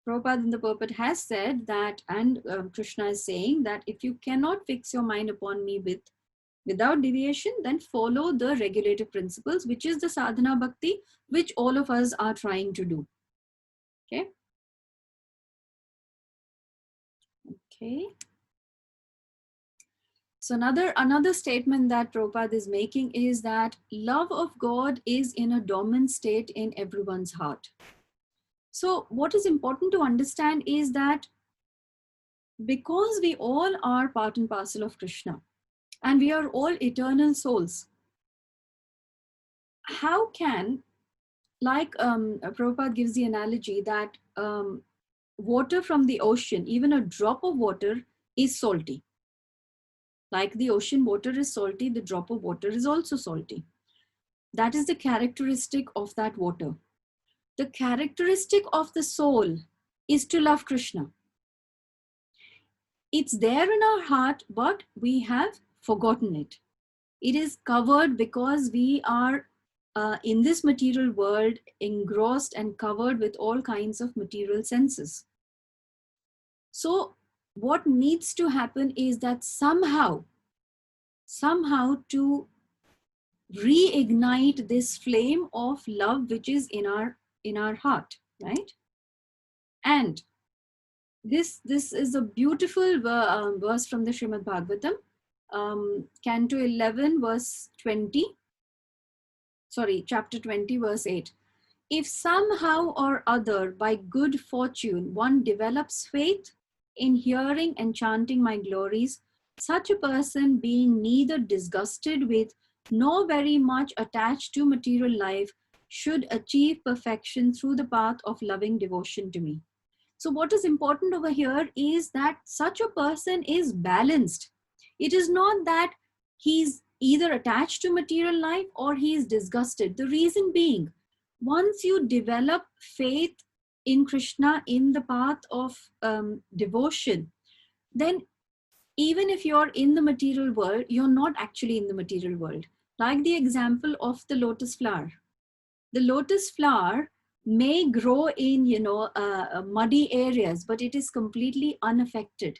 Prabhupada in the purport has said that, and Krishna is saying that if you cannot fix your mind upon me without deviation, then follow the regulative principles, which is the sadhana bhakti, which all of us are trying to do. Okay. Okay. So another statement that Prabhupada is making is that love of God is in a dormant state in everyone's heart. So what is important to understand is that because we all are part and parcel of Krishna and we are all eternal souls, how can, like Prabhupada gives the analogy that water from the ocean, even a drop of water is salty. Like the ocean water is salty, the drop of water is also salty. That is the characteristic of that water. The characteristic of the soul is to love Krishna. It's there in our heart, but we have forgotten it. It is covered because we are in this material world engrossed and covered with all kinds of material senses. So what needs to happen is that somehow to reignite this flame of love which is in our heart, right? And this is a beautiful verse from the Srimad Bhagavatam, Canto 11, verse 20. Sorry, chapter 20, verse 8. If somehow or other by good fortune one develops faith in hearing and chanting my glories, such a person, being neither disgusted with nor very much attached to material life, should achieve perfection through the path of loving devotion to me. So what is important over here is that such a person is balanced. It is not that he's either attached to material life or he is disgusted. The reason being, once you develop faith in Krishna in the path of devotion, then even if you're in the material world, you're not actually in the material world. Like the example of the lotus flower. The lotus flower may grow in, muddy areas, but it is completely unaffected.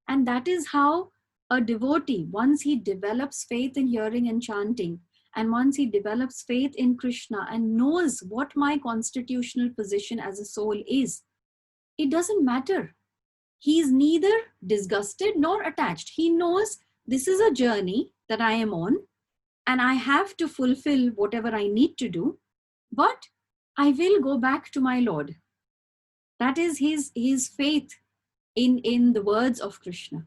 And that is how a devotee, once he develops faith in hearing and chanting, and once he develops faith in Krishna and knows what my constitutional position as a soul is, it doesn't matter. He is neither disgusted nor attached. He knows this is a journey that I am on, and I have to fulfill whatever I need to do, but I will go back to my Lord. That is his faith in the words of Krishna.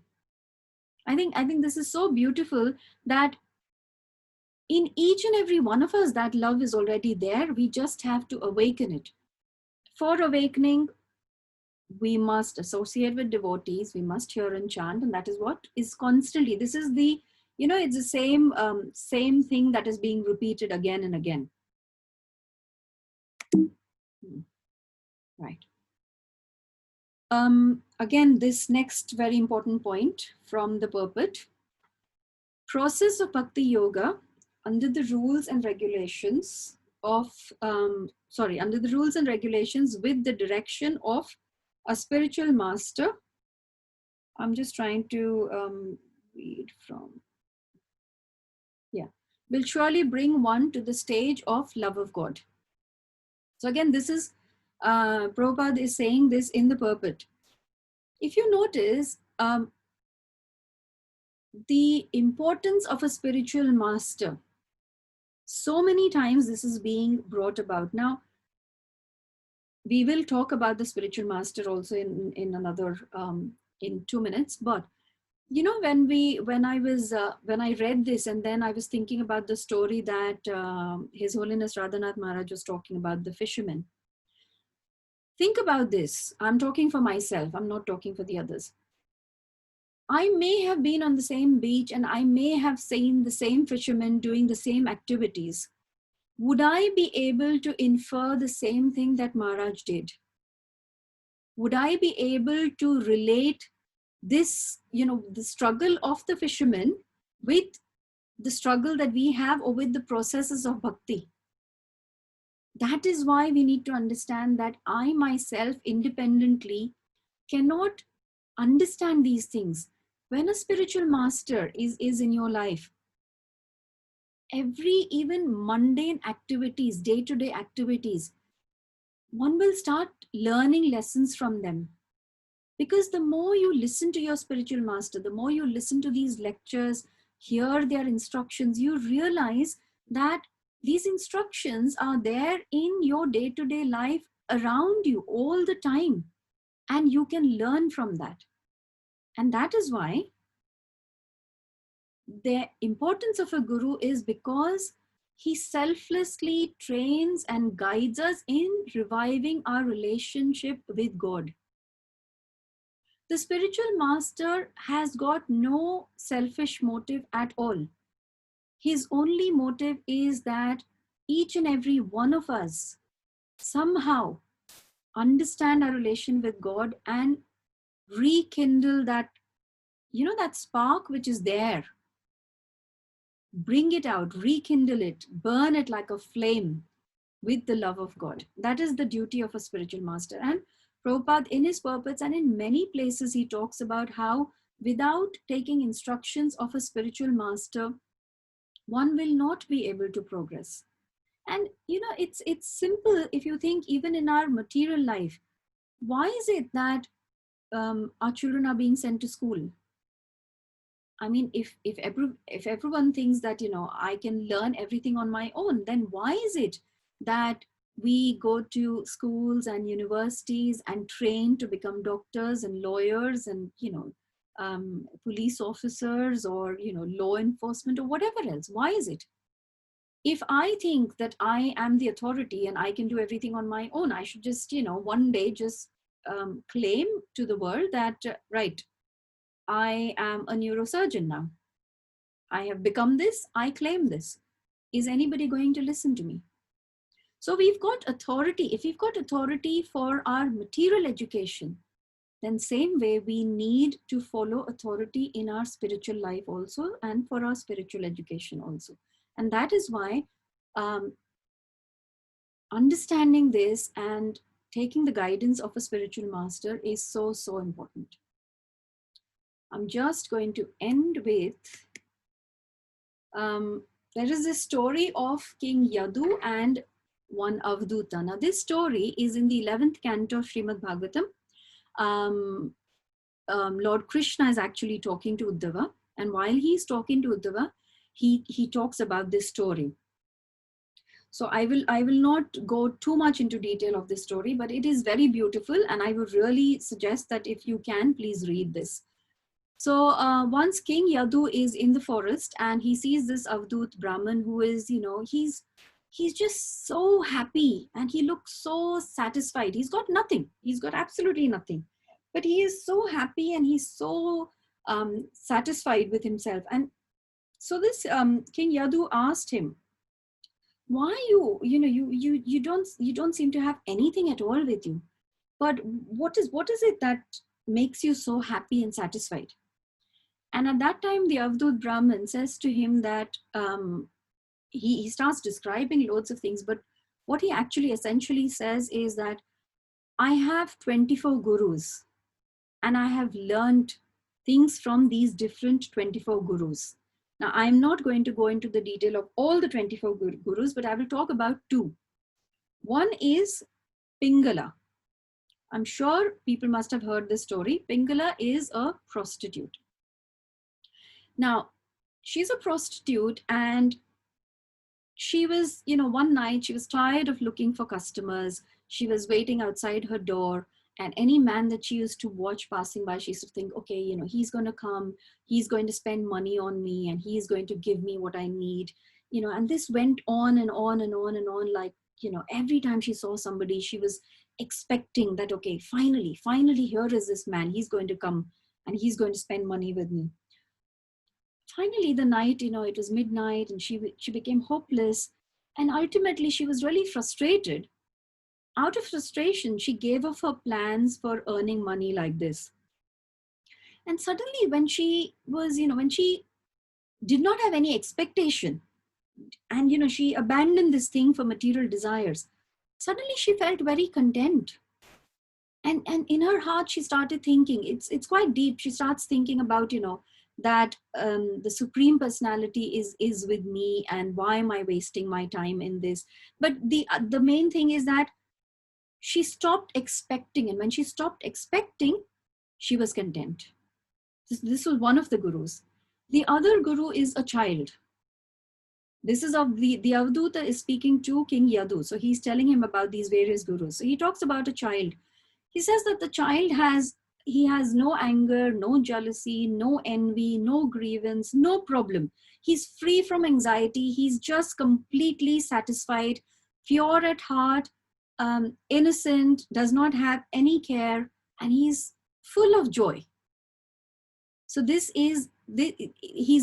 I think this is so beautiful that in each and every one of us, that love is already there. We just have to awaken it. For awakening, we must associate with devotees, we must hear and chant, and that is what is constantly, this is the, it's the same thing that is being repeated again and again. Right. Again, this next very important point from the purport. Process of Bhakti Yoga under the rules and regulations of, under the rules and regulations with the direction of a spiritual master. I'm just trying to read from, will surely bring one to the stage of love of God. So again, this is, Prabhupada is saying this in the purport. If you notice, the importance of a spiritual master, so many times this is being brought about. Now, we will talk about the spiritual master also in another, in 2 minutes, but when I read this, and then I was thinking about the story that His Holiness Radhanath Maharaj was talking about, the fisherman. Think about this. I'm talking for myself. I'm not talking for the others. I may have been on the same beach and I may have seen the same fishermen doing the same activities. Would I be able to infer the same thing that Maharaj did? Would I be able to relate this, the struggle of the fisherman with the struggle that we have, or with the processes of bhakti? That is why we need to understand that I myself independently cannot understand these things. When a spiritual master is in your life, every even mundane activities, day-to-day activities, one will start learning lessons from them. Because the more you listen to your spiritual master, the more you listen to these lectures, hear their instructions, you realize that these instructions are there in your day-to-day life around you all the time, and you can learn from that. And that is why the importance of a guru is because he selflessly trains and guides us in reviving our relationship with God. The spiritual master has got no selfish motive at all. His only motive is that each and every one of us somehow understand our relation with God and rekindle that, that spark which is there. Bring it out, rekindle it, burn it like a flame with the love of God. That is the duty of a spiritual master. And Prabhupada, in his purports and in many places, he talks about how without taking instructions of a spiritual master, one will not be able to progress. And it's simple. If you think even in our material life, why is it that our children are being sent to school? I mean, if everyone thinks that I can learn everything on my own, then why is it that we go to schools and universities and train to become doctors and lawyers and police officers or law enforcement or whatever else? Why is it? If I think that I am the authority and I can do everything on my own, I should just one day just claim to the world that right, I am a neurosurgeon now. I have become this, I claim this. Is anybody going to listen to me? So we've got authority. If we've got authority for our material education, then same way we need to follow authority in our spiritual life also and for our spiritual education also. And that is why understanding this and taking the guidance of a spiritual master is so, so important. I'm just going to end with, there is this story of King Yadu and one Avduta. Now this story is in the 11th canto of Srimad Bhagavatam. Lord Krishna is actually talking to Uddhava, and while he's talking to Uddhava, he talks about this story. So I will not go too much into detail of this story, but it is very beautiful, and I would really suggest that if you can, please read this. So once King Yadu is in the forest and he sees this Avdut Brahman who is, he's just so happy and he looks so satisfied. He's got nothing. He's got absolutely nothing. But he is so happy and he's so satisfied with himself. And so this King Yadu asked him, why you don't seem to have anything at all with you, but what is it that makes you so happy and satisfied? And at that time the Avdut Brahman says to him that he starts describing loads of things, but what he actually essentially says is that I have 24 gurus and I have learned things from these different 24 gurus. Now, I'm not going to go into the detail of all the 24 gurus, but I will talk about two. One is Pingala. I'm sure people must have heard this story. Pingala is a prostitute. Now, she's a prostitute, and she was, one night she was tired of looking for customers. She was waiting outside her door, and any man that she used to watch passing by, she used to think, okay, he's going to come, he's going to spend money on me, and he's going to give me what I need, and this went on and on and on and on. Like, every time she saw somebody, she was expecting that, okay, finally, here is this man, he's going to come and he's going to spend money with me. Finally, the night, it was midnight, and she became hopeless, and ultimately she was really frustrated. Out of frustration, she gave up her plans for earning money like this. And suddenly, when she was, when she did not have any expectation, and she abandoned this thing for material desires, suddenly she felt very content. And in her heart, she started thinking, it's quite deep. She starts thinking about, that the Supreme Personality is with me, and why am I wasting my time in this? But the main thing is that she stopped expecting, and when she stopped expecting, she was content. This was one of the gurus. The other guru is a child. This is of the Avduta is speaking to King Yadu. So he's telling him about these various gurus. So he talks about a child. He says that the child has no anger, no jealousy, no envy, no grievance, no problem. He's free from anxiety. He's just completely satisfied, pure at heart, innocent, does not have any care, and he's full of joy. So he's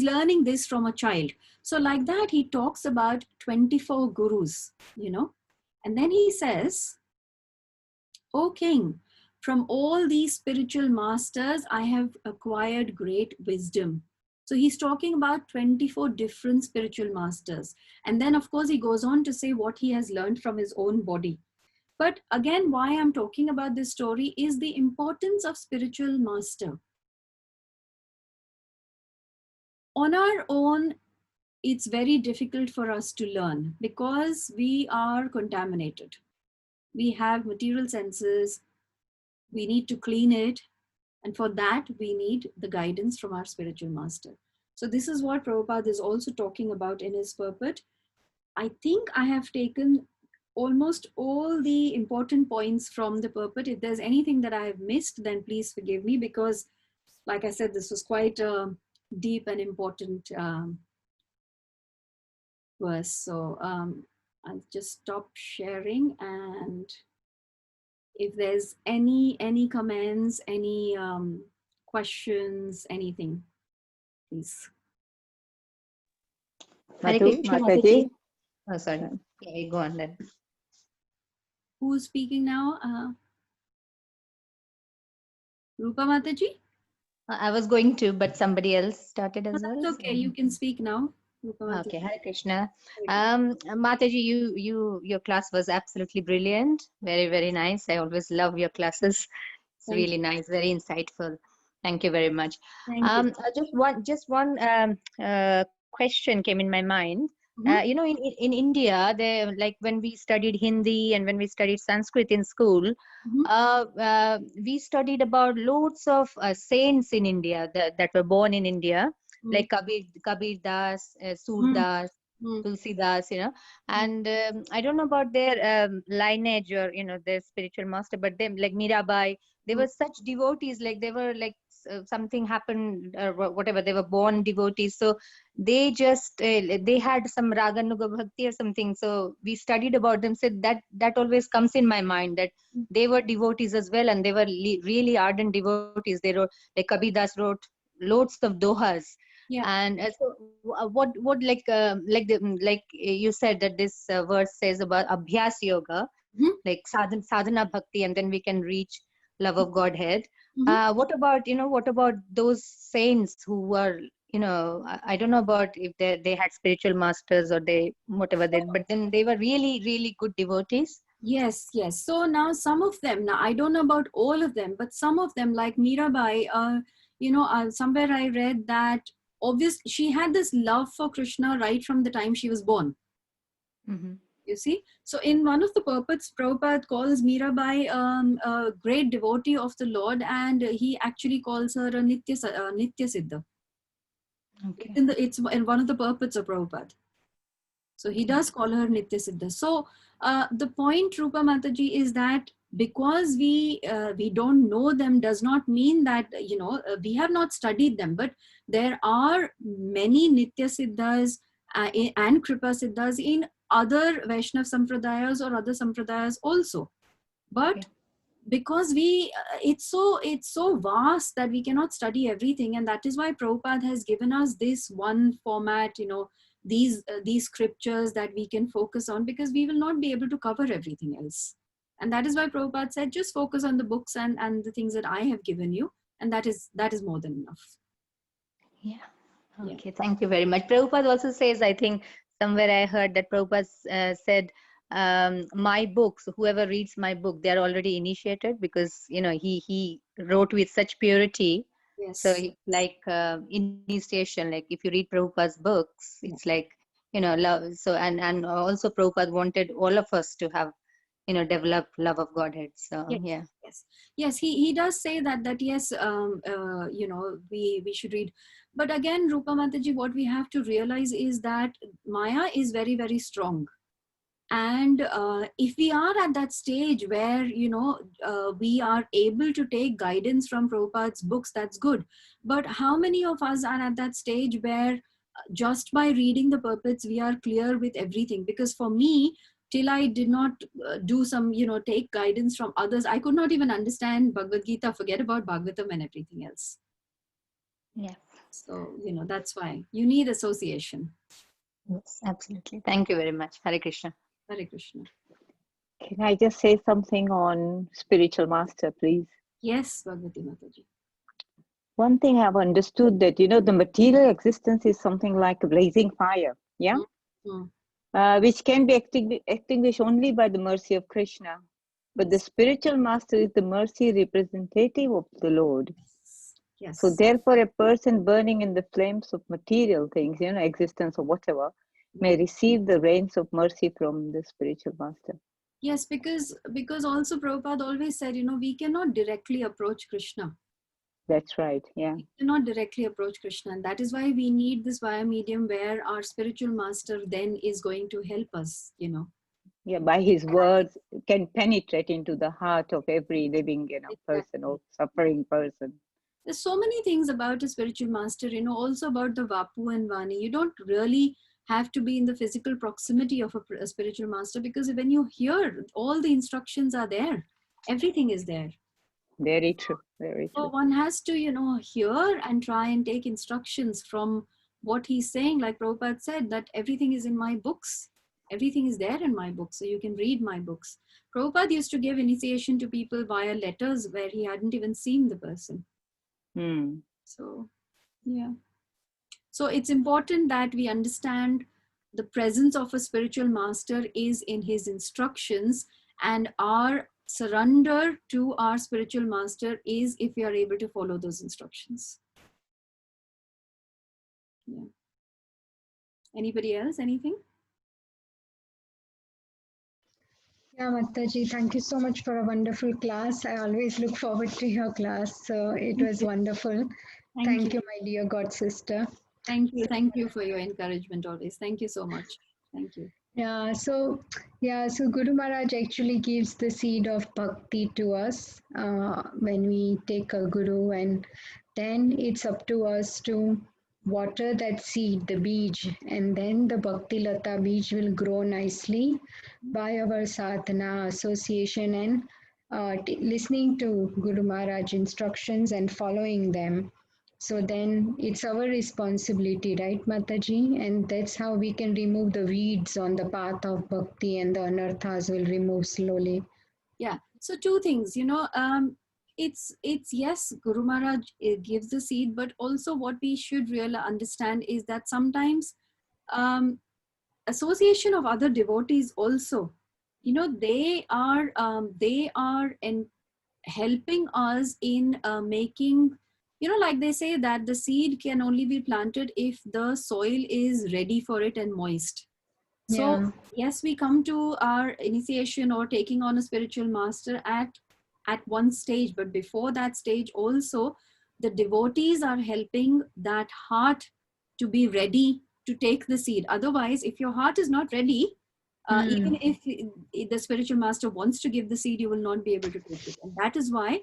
learning this from a child. So like that, he talks about 24 gurus, and then he says, O king, from all these spiritual masters, I have acquired great wisdom. So he's talking about 24 different spiritual masters. And then of course, he goes on to say what he has learned from his own body. But again, why I'm talking about this story is the importance of spiritual master. On our own, it's very difficult for us to learn because we are contaminated. We have material senses. We need to clean it. And for that, we need the guidance from our spiritual master. So this is what Prabhupada is also talking about in his purport. I think I have taken almost all the important points from the purport. If there's anything that I have missed, then please forgive me, because like I said, this was quite a deep and important verse. So I'll just stop sharing, and if there's any comments, any questions, anything, please. Hare Madhu, Krishna, Mataji. Mataji. Oh, sorry. Yeah, go on then. Who's speaking now? Rupa Mataji? I was going to, but somebody else started as well. That's okay. You can speak now. Rupa Mataji. Okay, Hare Krishna. Mataji, your class was absolutely brilliant. Very, very nice. I always love your classes. It's Thank really nice, very insightful. Thank you very much. Thank you. Just one question came in my mind. Mhm. You know, in India, they, like when we studied Hindi and when we studied Sanskrit in school, we studied about loads of saints in India that were born in India, like Kabir Das, Surdas, Tulsi Das, you know, and I don't know about their lineage or, you know, their spiritual master, but them like Mirabai, they were such devotees, like they were like something happened or whatever, they were born devotees, so they just they had some raganuga bhakti or something, so we studied about them, so that always comes in my mind that they were devotees as well, and they were really ardent devotees. They wrote, like Kabir Das wrote loads of dohas. Yeah. And so what like you said that this verse says about abhyas yoga, like sadhana bhakti, and then we can reach love of Godhead. What about, you know, what about those saints who were, you know, I don't know about if they had spiritual masters or they whatever they, but then they were really good devotees. Yes, yes. So now some of them, now I don't know about all of them, but some of them like Mirabai, you know, somewhere I read that obviously she had this love for Krishna right from the time she was born. You see, so in one of the purports, Prabhupada calls Mirabai a great devotee of the Lord, and he actually calls her a Nitya Siddha. Okay. It's in one of the purports of Prabhupada. So he does call her Nitya Siddha. So the point, Rupa Mataji, is that because we don't know them does not mean that, you know, we have not studied them, but there are many Nitya Siddhas and Kripa Siddhas in other Vaishnav Sampradayas or other Sampradayas also. But because it's so vast that we cannot study everything, and that is why Prabhupada has given us this one format, you know, these scriptures that we can focus on, because we will not be able to cover everything else. And that is why Prabhupada said, just focus on the books and the things that I have given you, and that is more than enough. Okay, thank you very much. Prabhupada also says, I think somewhere I heard that Prabhupada said, my books, whoever reads my book, they're already initiated, because, you know, he wrote with such purity. Yes. So like initiation, like if you read Prabhupada's books, it's like, you know, love. So and also Prabhupada wanted all of us to have, you know, develop love of Godhead. So yes, he does say that yes, you know, we should read. But again, Rupa Mataji, what we have to realize is that Maya is very, very strong. And if we are at that stage where, you know, we are able to take guidance from Prabhupada's books, that's good. But how many of us are at that stage where just by reading the purports, we are clear with everything? Because for me, till I did not do some, you know, take guidance from others, I could not even understand Bhagavad Gita, forget about Bhagavatam and everything else. Yeah. So, you know, that's why you need association. Yes, absolutely. Thank you very much. Hare Krishna. Hare Krishna. Can I just say something on spiritual master, please? Yes, Bhagavati Mataji. One thing I've understood that, you know, the material existence is something like a blazing fire, yeah? Which can be extinguished only by the mercy of Krishna. But the spiritual master is the mercy representative of the Lord. Yes. So therefore, a person burning in the flames of material things, you know, existence or whatever, may receive the rains of mercy from the spiritual master. Yes, because also Prabhupada always said, you know, we cannot directly approach Krishna. That's right, yeah. We cannot directly approach Krishna, and that is why we need this via medium where our spiritual master then is going to help us, you know. Yeah, by his words can penetrate into the heart of every living, you know, person or suffering person. There's so many things about a spiritual master, you know, also about the Vapu and Vani. You don't really have to be in the physical proximity of a spiritual master, because when you hear, all the instructions are there. Everything is there. Very true, very true. So one has to, you know, hear and try and take instructions from what he's saying. Like Prabhupada said, that everything is in my books. Everything is there in my books, so you can read my books. Prabhupada used to give initiation to people via letters where he hadn't even seen the person. So, yeah. So it's important that we understand the presence of a spiritual master is in his instructions, and our surrender to our spiritual master is if we are able to follow those instructions. Yeah. Anybody else? Anything? Yeah, Mataji, thank you so much for a wonderful class. I always look forward to your class. So it was wonderful. Thank you, my dear God sister. Thank you. Thank you for your encouragement always. Thank you so much. Thank you. So Guru Maharaj actually gives the seed of bhakti to us when we take a guru, and then it's up to us to water that seed, the bij, and then the Bhakti Lata bij will grow nicely by our sadhana, association, and listening to Guru Maharaj instructions and following them. So then it's our responsibility, right, Mataji? And that's how we can remove the weeds on the path of bhakti, and the anarthas will remove slowly. Yeah. So two things, it's yes, Guru Maharaj gives the seed, but also what we should really understand is that sometimes association of other devotees also, they are helping us in making, like they say that the seed can only be planted if the soil is ready for it and moist. So yes, we come to our initiation or taking on a spiritual master at one stage, but before that stage also, the devotees are helping that heart to be ready to take the seed. Otherwise, if your heart is not ready, even if the spiritual master wants to give the seed, you will not be able to take it. And that is why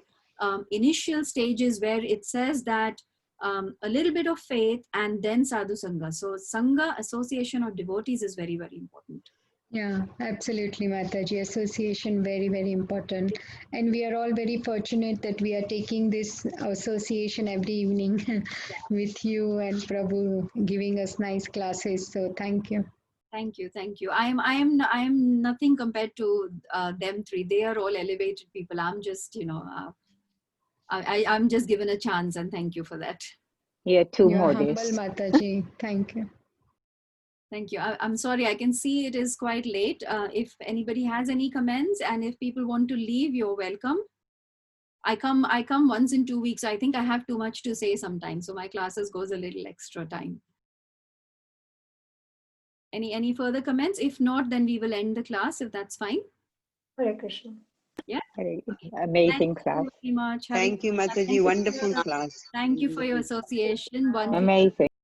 initial stages where it says that a little bit of faith and then sadhu sangha. So sangha, association of devotees, is very, very important. Yeah, absolutely, Mataji. Association, very, very important. And we are all very fortunate that we are taking this association every evening with you and Prabhu giving us nice classes. So thank you. Thank you, thank you. I am nothing compared to them three. They are all elevated people. I'm just, I'm just given a chance, and thank you for that. Yeah, two You're more humble, days. Mataji. Thank you. Thank you. I'm sorry, I can see it is quite late. If anybody has any comments, and if people want to leave, you're welcome. I come once in 2 weeks. I think I have too much to say sometimes, so my classes goes a little extra time. Any further comments? If not, then we will end the class, if that's fine. Hare Krishna. Yeah. Amazing Thank class. you very much. Thank you, Mataji. Wonderful class. Thank you for your association. Wonderful. Amazing.